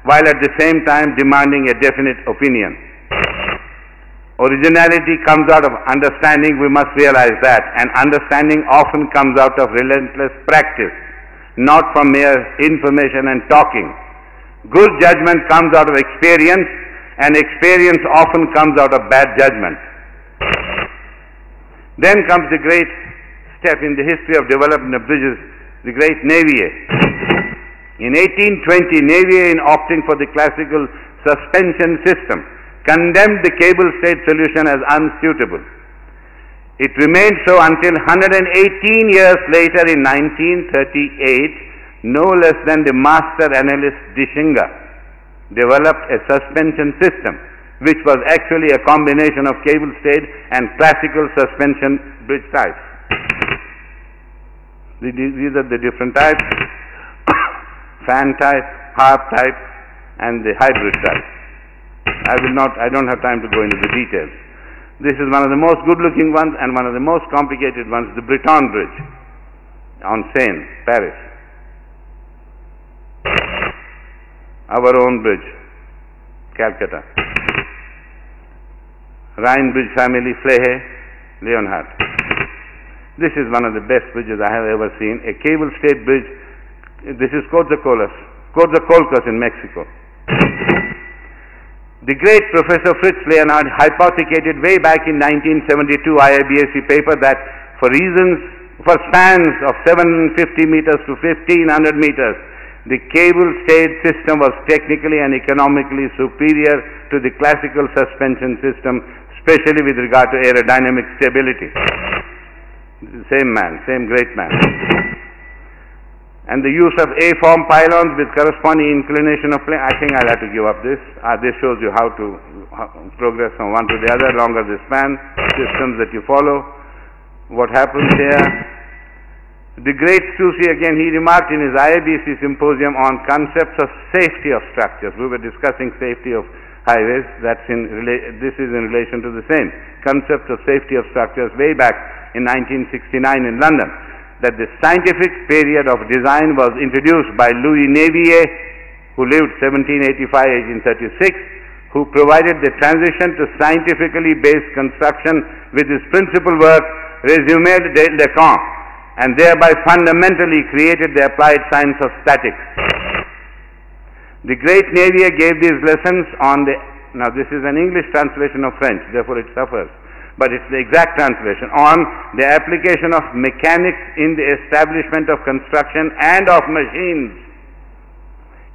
while at the same time demanding a definite opinion. Originality comes out of understanding, we must realize that, and understanding often comes out of relentless practice, not from mere information and talking. Good judgment comes out of experience, and experience often comes out of bad judgment. Then comes the great step in the history of development of bridges, the great Navier. In 1820, Navier, in opting for the classical suspension system, condemned the cable-stayed solution as unsuitable. It remained so until 118 years later in 1938, no less than the master analyst Dishinga developed a suspension system which was actually a combination of cable-stayed and classical suspension bridge types. These are the different types: fan type, harp type, and the hybrid type. I don't have time to go into the details. This is one of the most good-looking ones and one of the most complicated ones, the Breton Bridge on Seine, Paris. Our own bridge, Calcutta. Rhine Bridge family, Flehe, Leonhardt. This is one of the best bridges I have ever seen. A cable-stayed bridge. This is Coatzacoalcos in Mexico. The great Professor Fritz Leonhard hypothecated way back in 1972 IIBAC paper that for spans of 750 meters to 1500 meters, the cable-stayed system was technically and economically superior to the classical suspension system, especially with regard to aerodynamic stability. Same man, same great man. And the use of A-form pylons with corresponding inclination of plane, I think I'll have to give up this. This shows you how to progress from one to the other, longer the span, systems that you follow. What happens here? The great Stussy, again, he remarked in his IIBC symposium on concepts of safety of structures. We were discussing safety of highways. This is in relation to the same concept of safety of structures way back in 1969 in London. That the scientific period of design was introduced by Louis Navier, who lived 1785-1836, who provided the transition to scientifically based construction with his principal work, Résumé de Lecan, and thereby fundamentally created the applied science of statics. The great Navier gave these lessons on the, now this is an English translation of French, therefore it suffers, but it's the exact translation, on the application of mechanics in the establishment of construction and of machines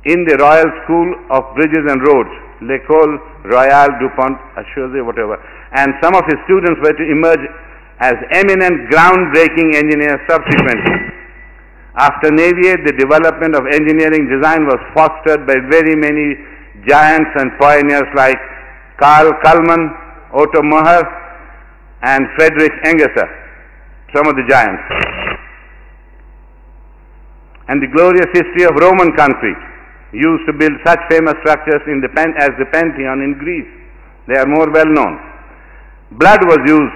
in the Royal School of Bridges and Roads, L'École Royale du Pont Achusé, whatever. And some of his students were to emerge as eminent groundbreaking engineers subsequently. After Navier, the development of engineering design was fostered by very many giants and pioneers like Karl Kalman, Otto Moher, and Friedrich Engesser, some of the giants. And the glorious history of Roman country used to build such famous structures in as the Pantheon in Greece. They are more well known. Blood was used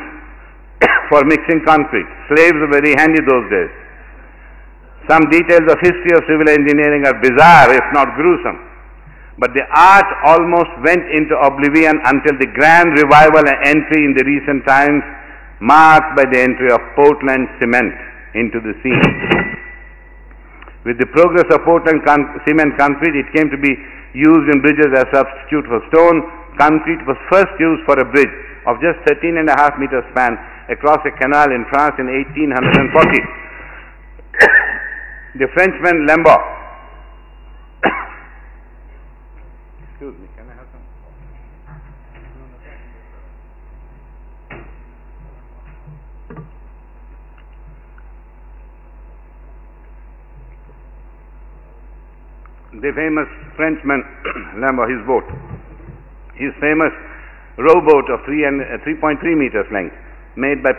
for mixing concrete. Slaves were very handy those days. Some details of history of civil engineering are bizarre, if not gruesome. But the art almost went into oblivion until the grand revival and entry in the recent times, marked by the entry of Portland cement into the scene. With the progress of Portland cement concrete, it came to be used in bridges as substitute for stone. Concrete was first used for a bridge of just 13.5 meters span across a canal in France in 1840. The Frenchman Lambeau, excuse me, can I have some? The famous Frenchman Lambeau, his boat, his famous rowboat of 3.3 meters length, made by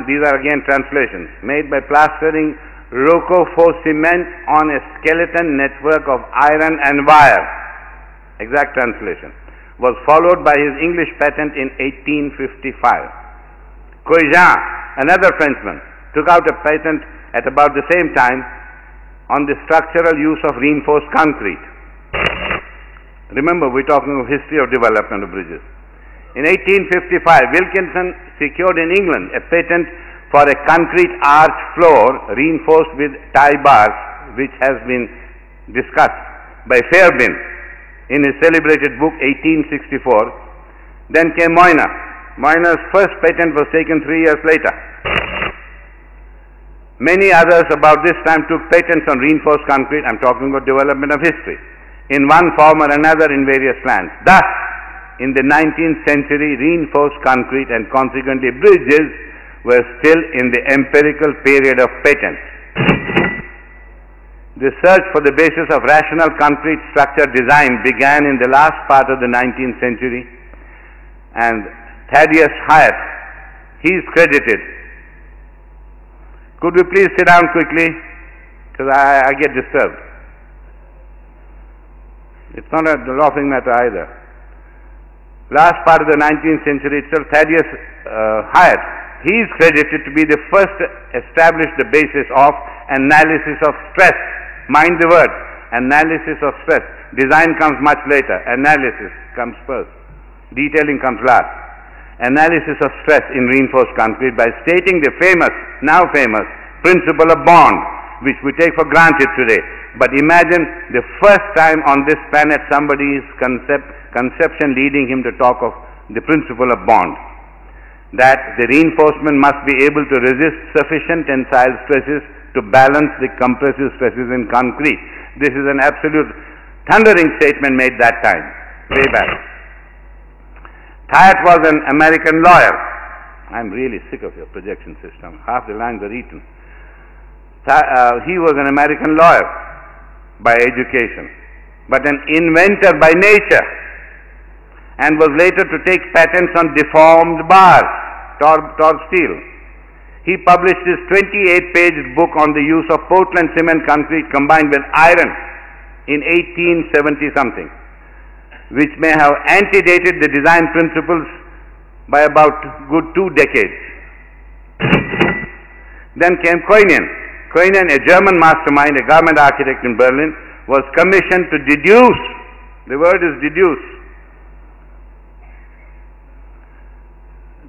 these are again translations, made by plastering Roquefort cement on a skeleton network of iron and wire, exact translation, was followed by his English patent in 1855. Coijan, another Frenchman, took out a patent at about the same time on the structural use of reinforced concrete. Remember, we're talking of history of development of bridges. In 1855, Wilkinson secured in England a patent for a concrete arch floor reinforced with tie bars, which has been discussed by Fairbairn in his celebrated book 1864. Then came Moynier. Moynier's first patent was taken 3 years later. Many others about this time took patents on reinforced concrete. I'm talking about development of history, in one form or another in various lands. Thus, in the 19th century, reinforced concrete and consequently bridges were still in the empirical period of patents. The search for the basis of rational concrete structure design began in the last part of the 19th century, and Thaddeus Hyatt, he is credited. Could we please sit down quickly? Because I get disturbed. It's not a laughing matter either. Last part of the 19th century itself, Thaddeus Hyatt, he is credited to be the first to establish the basis of analysis of stress. Mind the word, analysis of stress. Design comes much later. Analysis comes first. Detailing comes last. Analysis of stress in reinforced concrete by stating the famous, now famous, principle of bond, which we take for granted today. But imagine the first time on this planet somebody's conception leading him to talk of the principle of bond, that the reinforcement must be able to resist sufficient tensile stresses to balance the compressive stresses in concrete. This is an absolute thundering statement made that time, way back. Hyatt was an American lawyer. I'm really sick of your projection system. Half the lines are eaten. He was an American lawyer by education, but an inventor by nature, and was later to take patents on deformed bars, torn steel. He published his 28-page book on the use of Portland cement concrete combined with iron in 1870-something, which may have antedated the design principles by about good 2 decades. Then came Coinen. Coinen, a German mastermind, a garment architect in Berlin, was commissioned to deduce, the word is deduce,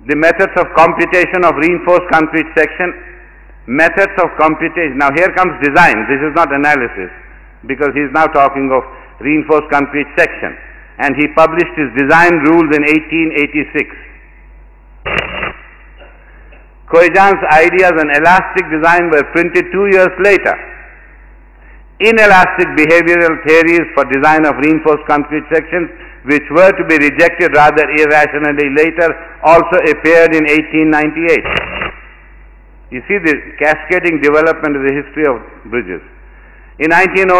the methods of computation of reinforced concrete section, methods of computation. Now here comes design, this is not analysis, because he is now talking of reinforced concrete section. And he published his design rules in 1886. Coijan's ideas on elastic design were printed 2 years later. Inelastic behavioral theories for design of reinforced concrete sections, which were to be rejected rather irrationally later, also appeared in 1898. You see the cascading development of the history of bridges. In 1909,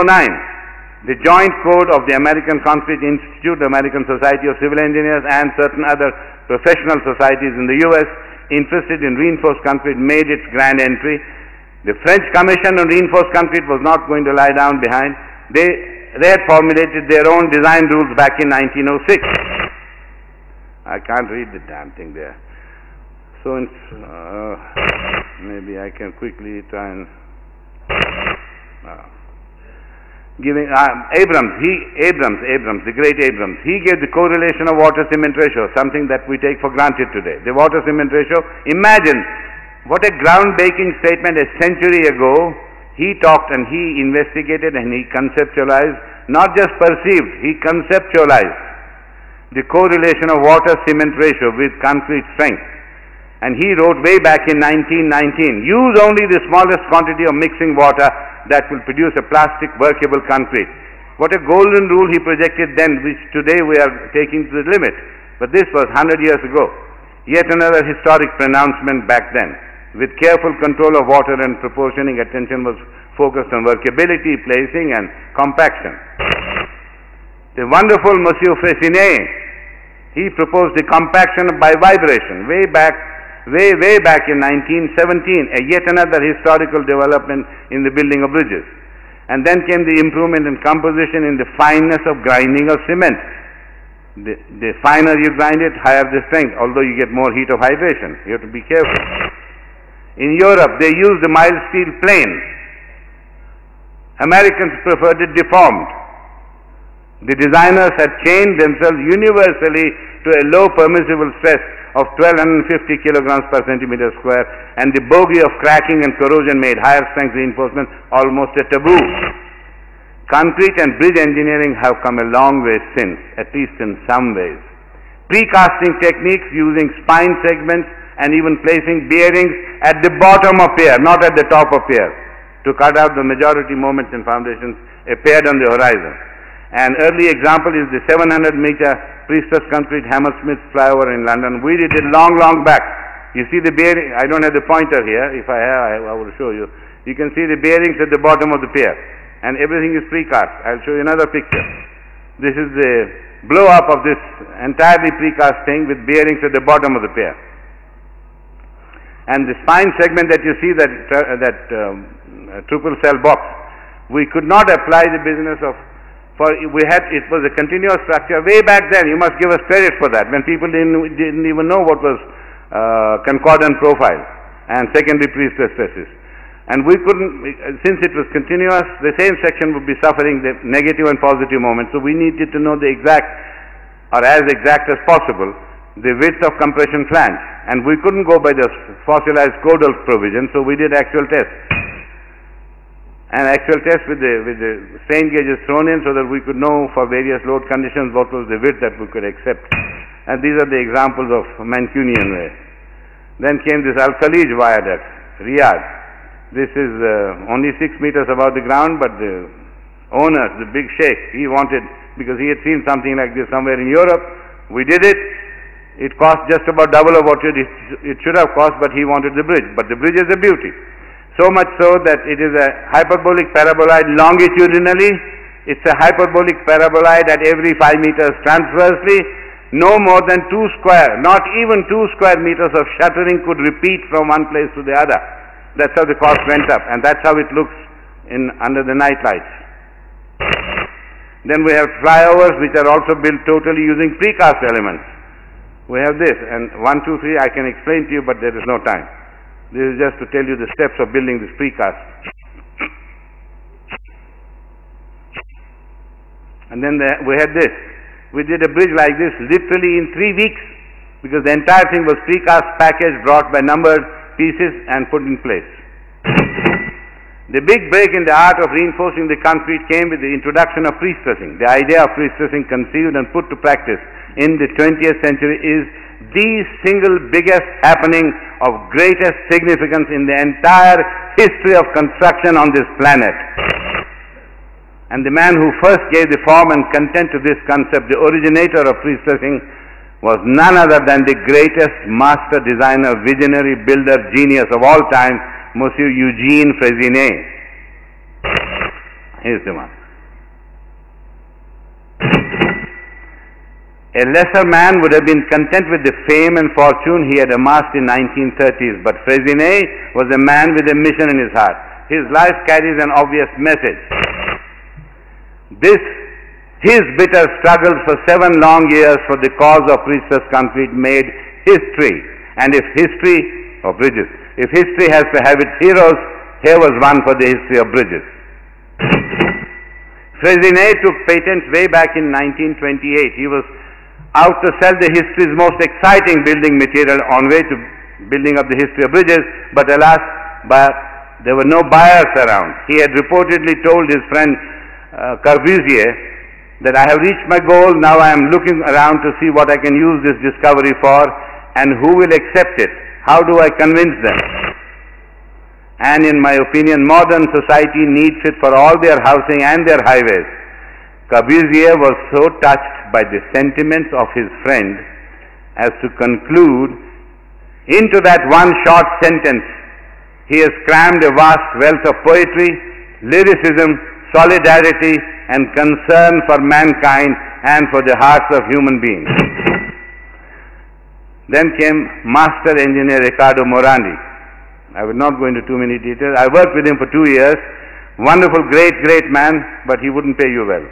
the Joint Code of the American Concrete Institute, the American Society of Civil Engineers, and certain other professional societies in the U.S. interested in reinforced concrete made its grand entry. The French Commission on Reinforced Concrete was not going to lie down behind. They had formulated their own design rules back in 1906. I can't read the damn thing there. So maybe I can quickly try and... Abrams, the great Abrams, he gave the correlation of water-cement ratio, something that we take for granted today. The water-cement ratio, imagine what a groundbreaking statement a century ago He talked and he investigated and he conceptualized, not just perceived, he conceptualized the correlation of water-cement ratio with concrete strength. And he wrote way back in 1919, use only the smallest quantity of mixing water that will produce a plastic workable concrete. What a golden rule he projected then, which today we are taking to the limit. But this was 100 years ago. Yet another historic pronouncement back then. With careful control of water and proportioning, attention was focused on workability, placing and compaction. The wonderful Monsieur Freycinet, he proposed the compaction by vibration way back in 1917, yet another historical development in the building of bridges. And then came the improvement in composition in the fineness of grinding of cement. The finer you grind it, higher the strength, although you get more heat of hydration. You have to be careful. In Europe, they use the mild steel plane. Americans preferred it deformed. The designers had chained themselves universally to a low permissible stress of 1250 kilograms per centimeter square, and the bogey of cracking and corrosion made higher strength reinforcement almost a taboo. Concrete and bridge engineering have come a long way since, at least in some ways. Precasting techniques using spine segments and even placing bearings at the bottom of pier, not at the top of pier, to cut out the majority moments in foundations appeared on the horizon. An early example is the 700-meter pre-stressed concrete Hammersmith flyover in London. We did it long back. You see the bearing, I don't have the pointer here. If I have, I will show you. You can see the bearings at the bottom of the pier. And everything is precast. I'll show you another picture. This is the blow-up of this entirely precast thing with bearings at the bottom of the pier. And the spine segment that you see, that triple cell box, we could not apply the business of, it was a continuous structure way back then. You must give us credit for that, when people didn't even know what was concordant profile and secondary pre-stress stresses. And we couldn't, since it was continuous, the same section would be suffering the negative and positive moments. So we needed to know the exact, or as exact as possible, the width of compression flange. And we couldn't go by the fossilized codal provision, so we did actual tests. And actual tests with the strain gauges thrown in so that we could know for various load conditions what was the width that we could accept. And these are the examples of Mancunian way. Then came this Al-Khalij viaduct, Riyadh. This is only 6 meters above the ground, but the owner, the big sheikh, he wanted, because he had seen something like this somewhere in Europe. We did it. It cost just about double of what it should have cost, but he wanted the bridge. But the bridge is a beauty. So much so that it is a hyperbolic paraboloid longitudinally. It's a hyperbolic paraboloid at every 5 meters transversely. No more than 2 square, not even 2 square meters of shuttering could repeat from one place to the other. That's how the cost went up, and that's how it looks under the night lights. Then we have flyovers which are also built totally using precast elements. We have this, and 1, 2, 3 I can explain to you, but there is no time. This is just to tell you the steps of building this precast. And then we had this. We did a bridge like this literally in 3 weeks, because the entire thing was precast package brought by numbered pieces and put in place. The big break in the art of reinforcing the concrete came with the introduction of pre-stressing. The idea of pre-stressing conceived and put to practice in the 20th century is the single biggest happening of greatest significance in the entire history of construction on this planet. And the man who first gave the form and content to this concept, the originator of pre-stressing, was none other than the greatest master designer, visionary, builder, genius of all time, Monsieur Eugene Freycinet. Here's the one. A lesser man would have been content with the fame and fortune he had amassed in 1930s, but Freycinet was a man with a mission in his heart. His life carries an obvious message. His bitter struggles for 7 long years for the cause of pre-stressed concrete made history. And if history has to have its heroes, here was one for the history of bridges. Freycinet took patents way back in 1928. He was out to sell the history's most exciting building material on way to building up the history of bridges, but alas, There were no buyers around. He had reportedly told his friend Corbusier that I have reached my goal, now I am looking around to see what I can use this discovery for and who will accept it. How do I convince them? And in my opinion, modern society needs it for all their housing and their highways. Corbusier was so touched by the sentiments of his friend as to conclude into that one short sentence, he has crammed a vast wealth of poetry, lyricism, solidarity and concern for mankind and for the hearts of human beings. Then came Master Engineer Riccardo Morandi. I will not go into too many details. I worked with him for 2 years. Wonderful, great man, but he wouldn't pay you well.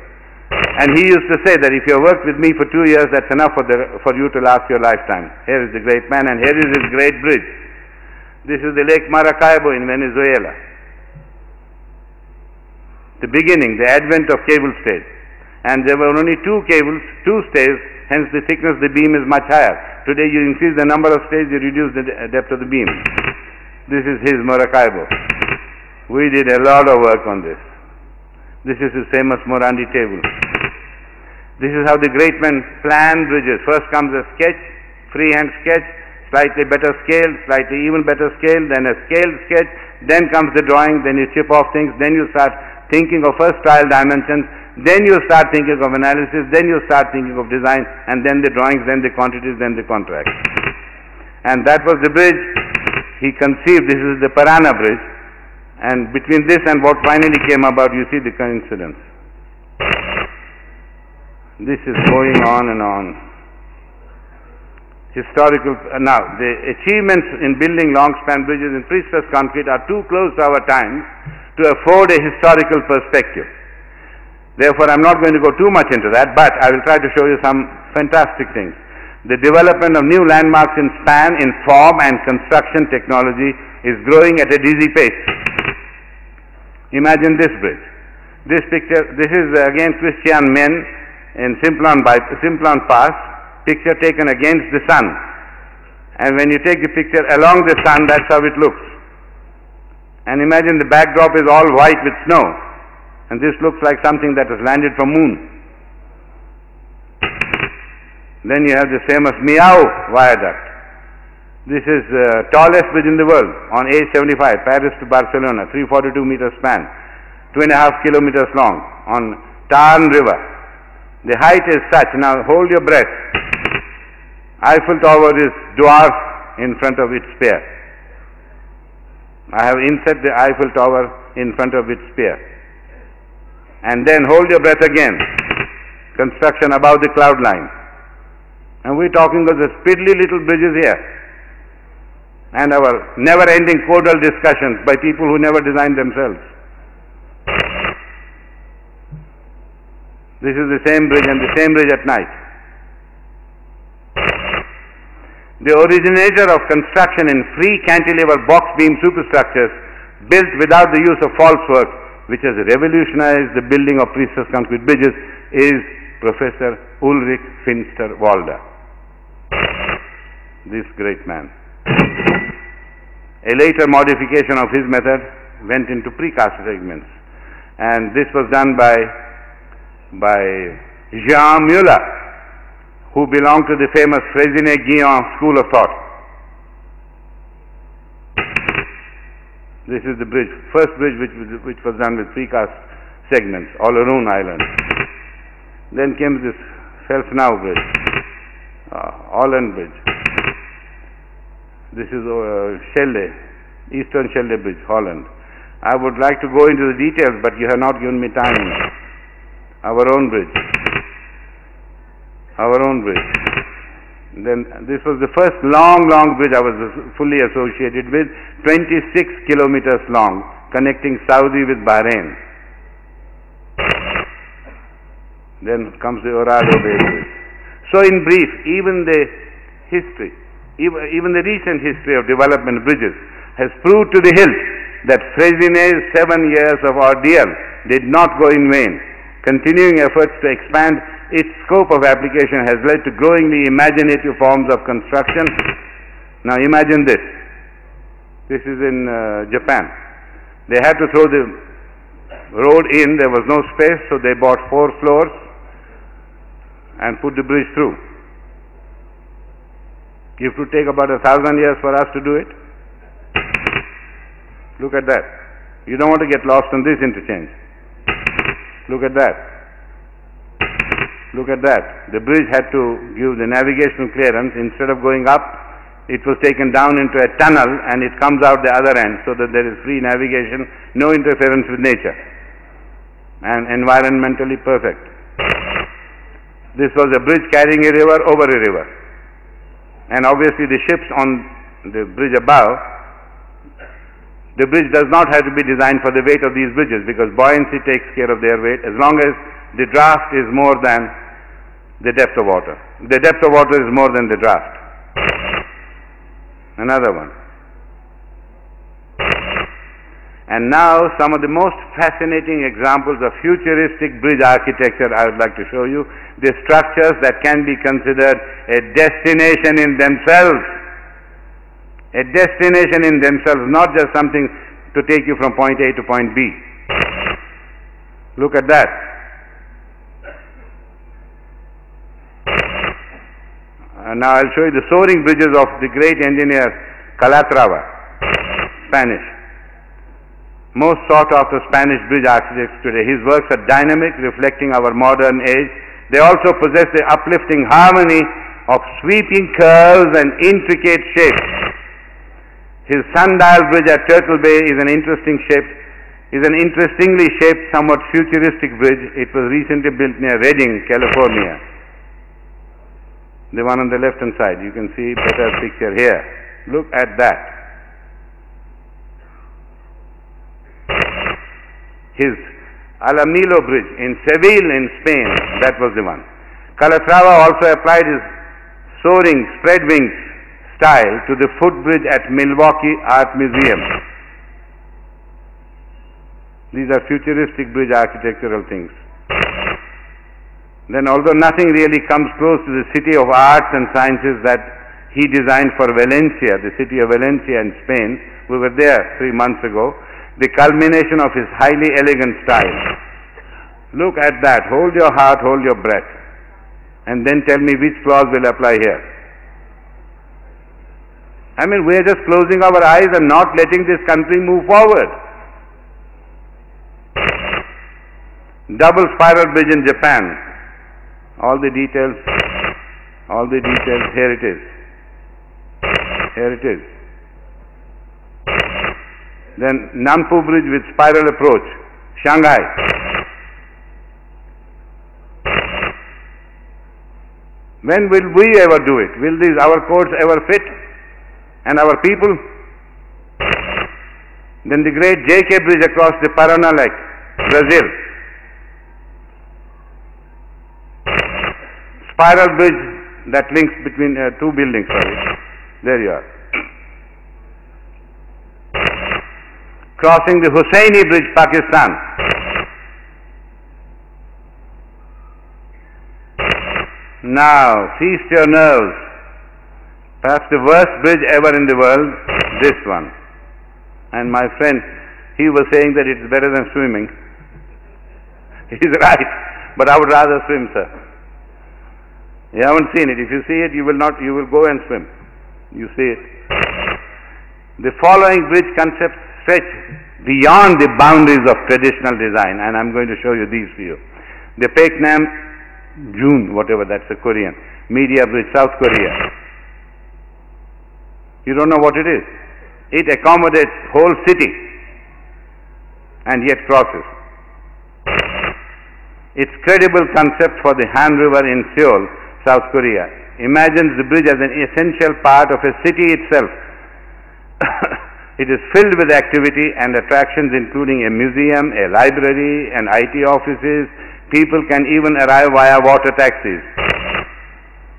And he used to say that if you worked with me for 2 years, that's enough for you to last your lifetime. Here is the great man and here is his great bridge. This is the Lake Maracaibo in Venezuela. The beginning, the advent of cable stays. And there were only 2 cables, 2 stays, hence the thickness of the beam is much higher. Today you increase the number of stays, you reduce the depth of the beam. This is his Maracaibo. We did a lot of work on this. This is his famous Morandi table. This is how the great men plan bridges. First comes a sketch, freehand sketch, slightly better scale, slightly even better scale, then a scaled sketch, then comes the drawing, then you chip off things, then you start thinking of first trial dimensions, then you start thinking of analysis, then you start thinking of design, and then the drawings, then the quantities, then the contract. And that was the bridge he conceived. This is the Parana bridge. And between this and what finally came about, you see the coincidence. This is going on and on. Historical, now the achievements in building long span bridges in pre-stressed concrete are too close to our times to afford a historical perspective. Therefore, I am not going to go too much into that, but I will try to show you some fantastic things. The development of new landmarks in span, in form and construction technology is growing at a dizzy pace. Imagine this bridge. This picture, this is again Christian Men in Simplon Pass, picture taken against the sun. And when you take the picture along the sun, that's how it looks. And imagine the backdrop is all white with snow. And this looks like something that has landed from moon. Then you have the famous Miao Viaduct. This is the tallest bridge in the world on A75, Paris to Barcelona, 342 meters span, 2.5 kilometers long on Tarn River. The height is such, now hold your breath. Eiffel Tower is dwarf in front of its peer. I have inset the Eiffel Tower in front of its peer. And then hold your breath again. Construction above the cloud line. And we're talking of the spiddly little bridges here. And our never-ending codal discussions by people who never designed themselves. This is the same bridge and the same bridge at night. The originator of construction in free cantilever box beam superstructures built without the use of false work, which has revolutionized the building of pre-stressed concrete bridges, is Professor Ulrich Finster-Walder. This great man. A later modification of his method went into precast segments, and this was done by Jean Muller, who belonged to the famous Freycinet-Guillon school of thought. This is the bridge, first bridge which was done with precast segments, all around Island. Then came this Felsenau bridge, Holland bridge. This is Schelde, Eastern Schelde bridge, Holland. I would like to go into the details, but you have not given me time. Our own bridge. Our own bridge. Then this was the first long bridge I was fully associated with, 26 kilometers long, connecting Saudi with Bahrain. Then comes the Orado Bay bridge. So in brief, even the history, even the recent history of development of bridges has proved to the hilt that Freycinet's 7 years of ordeal did not go in vain. Continuing efforts to expand its scope of application has led to growingly imaginative forms of construction. Now imagine this. This is in Japan. They had to throw the road in, there was no space, so they bought 4 floors and put the bridge through. It would take about 1,000 years for us to do it. Look at that. You don't want to get lost on this interchange. Look at that. Look at that. The bridge had to give the navigational clearance. Instead of going up, it was taken down into a tunnel and it comes out the other end so that there is free navigation, no interference with nature, and environmentally perfect. This was a bridge carrying a river over a river. And obviously the ships on the bridge above, the bridge does not have to be designed for the weight of these bridges because buoyancy takes care of their weight as long as the draft is more than the depth of water. The depth of water is more than the draft. Another one. And now some of the most fascinating examples of futuristic bridge architecture I would like to show you. The structures that can be considered a destination in themselves. A destination in themselves, not just something to take you from point A to point B. Look at that. Now I'll show you the soaring bridges of the great engineer Calatrava, Spanish. Most sought after Spanish bridge architects today. His works are dynamic, reflecting our modern age. They also possess the uplifting harmony of sweeping curves and intricate shapes. His sundial bridge at Turtle Bay is an interestingly shaped, somewhat futuristic bridge. It was recently built near Redding, California. The one on the left hand side, you can see better picture here. Look at that. His Alamnilo Bridge in Seville in Spain, that was the one. Calatrava also applied his soaring spread wings style to the footbridge at Milwaukee Art Museum. These are futuristic bridge architectural things. Then although nothing really comes close to the city of arts and sciences that he designed for Valencia, the city of Valencia in Spain, we were there 3 months ago, the culmination of his highly elegant style. Look at that. Hold your heart, hold your breath, and then tell me which clause will apply here. I mean, we are just closing our eyes and not letting this country move forward. Double spiral bridge in Japan. All the details, here it is. Here it is. Then Nanpu Bridge with spiral approach, Shanghai. When will we ever do it? Will these our codes ever fit? And our people? Then the great JK Bridge across the Paraná Lake, Brazil. Spiral bridge that links between 2 buildings, There you are. Crossing the Hussaini Bridge, Pakistan. Now, feast your nerves. Perhaps the worst bridge ever in the world, this one. And my friend, he was saying that it's better than swimming. He's right, but I would rather swim, sir. You haven't seen it. If you see it, you will go and swim. You see it. The following bridge concepts stretch beyond the boundaries of traditional design, and I'm going to show you these for you. The Paeknam June, whatever, that's a Korean. Media Bridge, South Korea. You don't know what it is. It accommodates whole city and yet crosses. Its credible concept for the Han River in Seoul, South Korea, imagines the bridge as an essential part of a city itself. It is filled with activity and attractions including a museum, a library, and IT offices. People can even arrive via water taxis.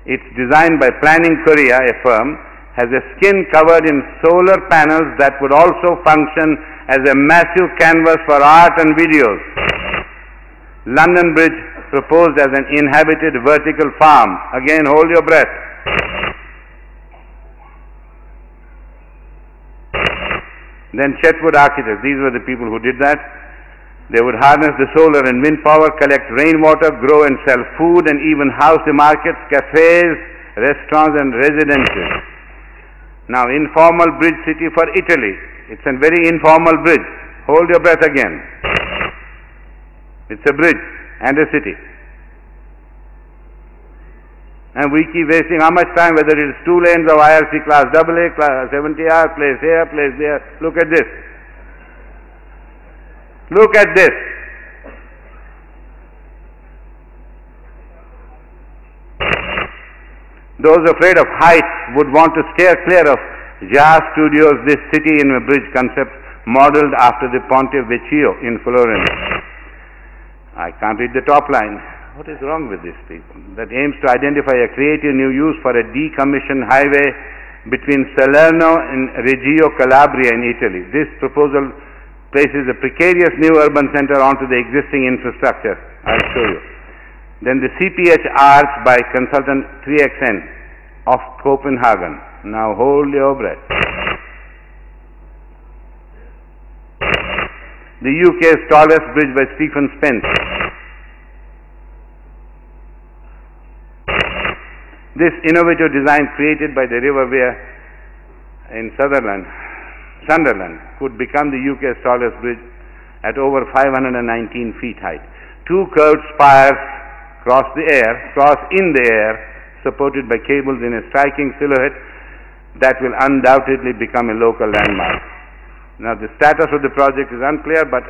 It's designed by Planning Korea, a firm, has a skin covered in solar panels that would also function as a massive canvas for art and videos. London Bridge proposed as an inhabited vertical farm. Again, hold your breath. Then Chetwood Architects, these were the people who did that. They would harness the solar and wind power, collect rainwater, grow and sell food, and even house the markets, cafes, restaurants and residences. Now, informal bridge city for Italy. It's a very informal bridge. Hold your breath again. It's a bridge and a city. And we keep wasting how much time, whether it is 2 lanes of IRC class AA, class 70R, place here, place there. Look at this. Look at this. Those afraid of heights would want to steer clear of Jazz Studios, this city in a bridge concept modeled after the Ponte Vecchio in Florence. I can't read the top line. What is wrong with these people? That aims to identify a creative new use for a decommissioned highway between Salerno and Reggio Calabria in Italy. This proposal places a precarious new urban center onto the existing infrastructure. I'll show you. Then the CPH Arch by consultant 3XN of Copenhagen. Now hold your breath. The UK's tallest bridge by Stephen Spence. This innovative design created by the River Wear in Sunderland could become the UK's tallest bridge at over 519 feet height. 2 curved spires cross in the air, supported by cables in a striking silhouette that will undoubtedly become a local landmark. Now, the status of the project is unclear, but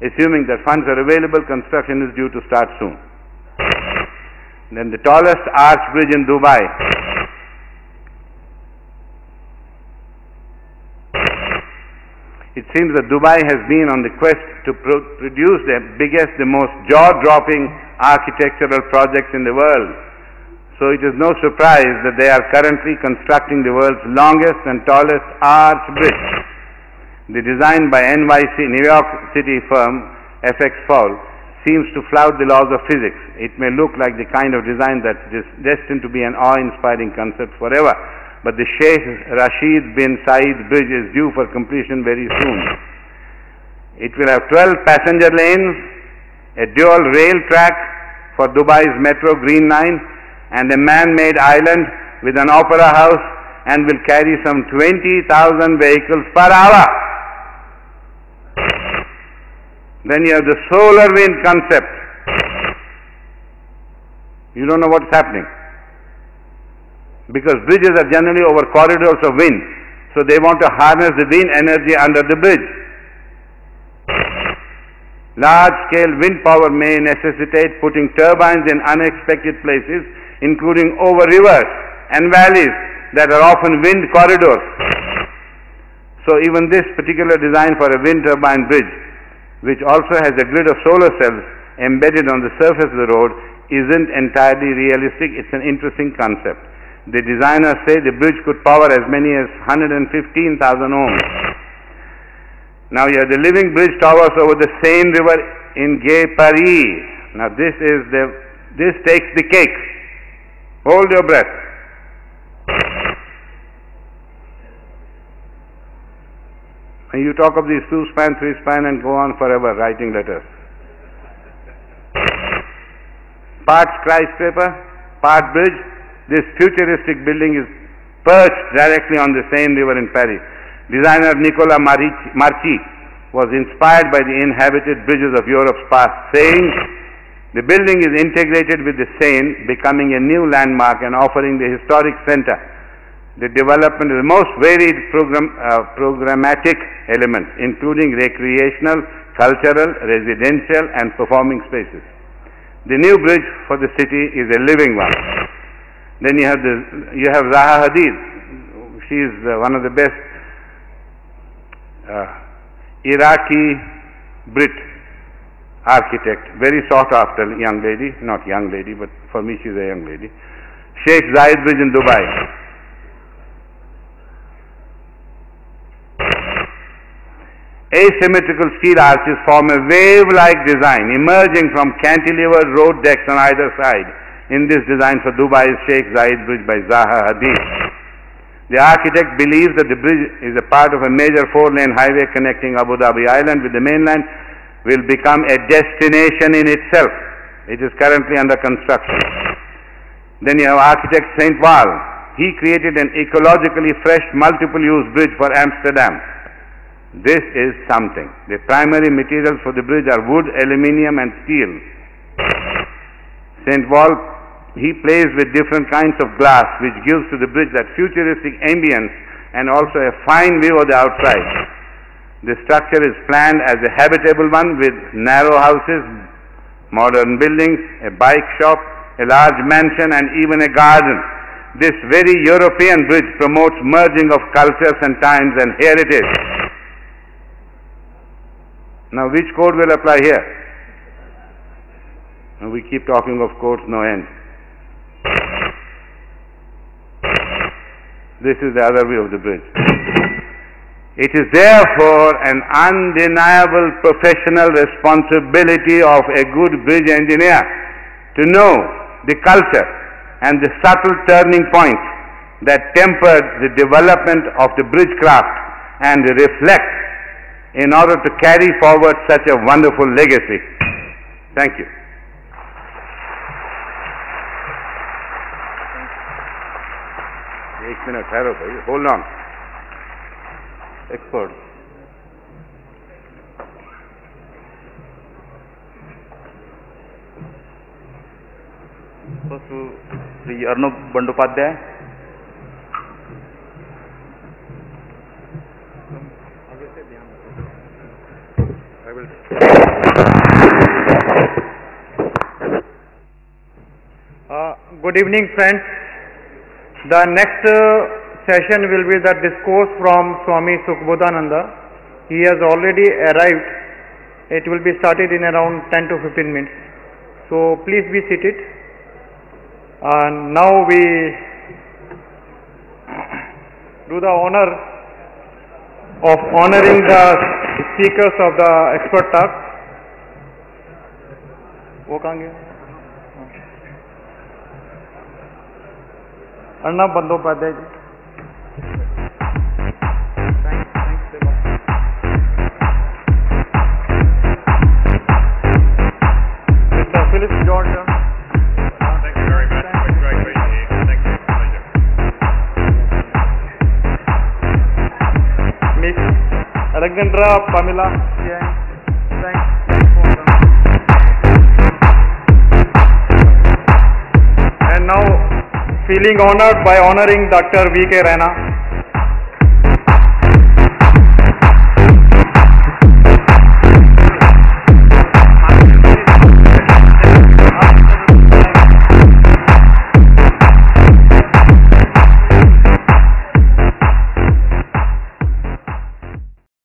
assuming that funds are available, construction is due to start soon. Then the tallest arch bridge in Dubai. It seems that Dubai has been on the quest to produce the biggest, the most jaw-dropping architectural projects in the world. So it is no surprise that they are currently constructing the world's longest and tallest arch bridge. The design by NYC, New York City firm FX Fall, seems to flout the laws of physics. It may look like the kind of design that's destined to be an awe-inspiring concept forever, but the Sheikh Rashid bin Said Bridge is due for completion very soon. It will have 12 passenger lanes, a dual rail track for Dubai's Metro Green Line, and a man-made island with an opera house, and will carry some 20,000 vehicles per hour. Then you have the solar wind concept. You don't know what's happening. Because bridges are generally over corridors of wind. So they want to harness the wind energy under the bridge. Large-scale wind power may necessitate putting turbines in unexpected places, including over rivers and valleys that are often wind corridors. So even this particular design for a wind turbine bridge, which also has a grid of solar cells embedded on the surface of the road, isn't entirely realistic. It's an interesting concept. The designers say the bridge could power as many as 115,000 ohms. Now you have the living bridge towers over the Seine River in Gay, Paris. Now this takes the cake. Hold your breath. And you talk of these 2-span, 3-span and go on forever writing letters. Part skyscraper, part bridge. This futuristic building is perched directly on the Seine River in Paris. Designer Nicolas Marchi was inspired by the inhabited bridges of Europe's past, saying, "The building is integrated with the Seine, becoming a new landmark and offering the historic center the development of the most varied programmatic elements, including recreational, cultural, residential and performing spaces. The new bridge for the city is a living one." Then you have Zaha Hadid. She is one of the best Iraqi Brit architect, very sought after young lady, not young lady, but for me she is a young lady. Sheikh Zayed Bridge in Dubai. Asymmetrical steel arches form a wave-like design emerging from cantilevered road decks on either side. In this design for Dubai's Sheikh Zayed Bridge by Zaha Hadid. The architect believes that the bridge is a part of a major 4-lane highway connecting Abu Dhabi Island with the mainland, will become a destination in itself. It is currently under construction. Then you have architect St. Val. He created an ecologically fresh multiple-use bridge for Amsterdam. This is something. The primary materials for the bridge are wood, aluminium and steel. St. Val, he plays with different kinds of glass which gives to the bridge that futuristic ambience and also a fine view of the outside. The structure is planned as a habitable one with narrow houses, modern buildings, a bike shop, a large mansion and even a garden. This very European bridge promotes merging of cultures and times, and here it is. Now which code will apply here? Now we keep talking of codes, no end. This is the other view of the bridge. It is therefore an undeniable professional responsibility of a good bridge engineer to know the culture and the subtle turning points that tempered the development of the bridge craft and reflect in order to carry forward such a wonderful legacy. Thank you. Hold on. Experts. First to Sri Arnab Bandopadhyay. Good evening, friends. The next session will be the discourse from Swami Sukbodhananda. He has already arrived. It will be started in around 10 to 15 minutes. So please be seated. Now we do the honor of honoring the speakers of the expert talk. वो कहाँ गया? अर्णब बंदोपाध्याय जी. Philip George. Thank you very much. It's great being here. Thank you. Pleasure. Miss Alexandra Pamela. Thanks for them. And now, feeling honored by honoring Dr. V.K. Raina.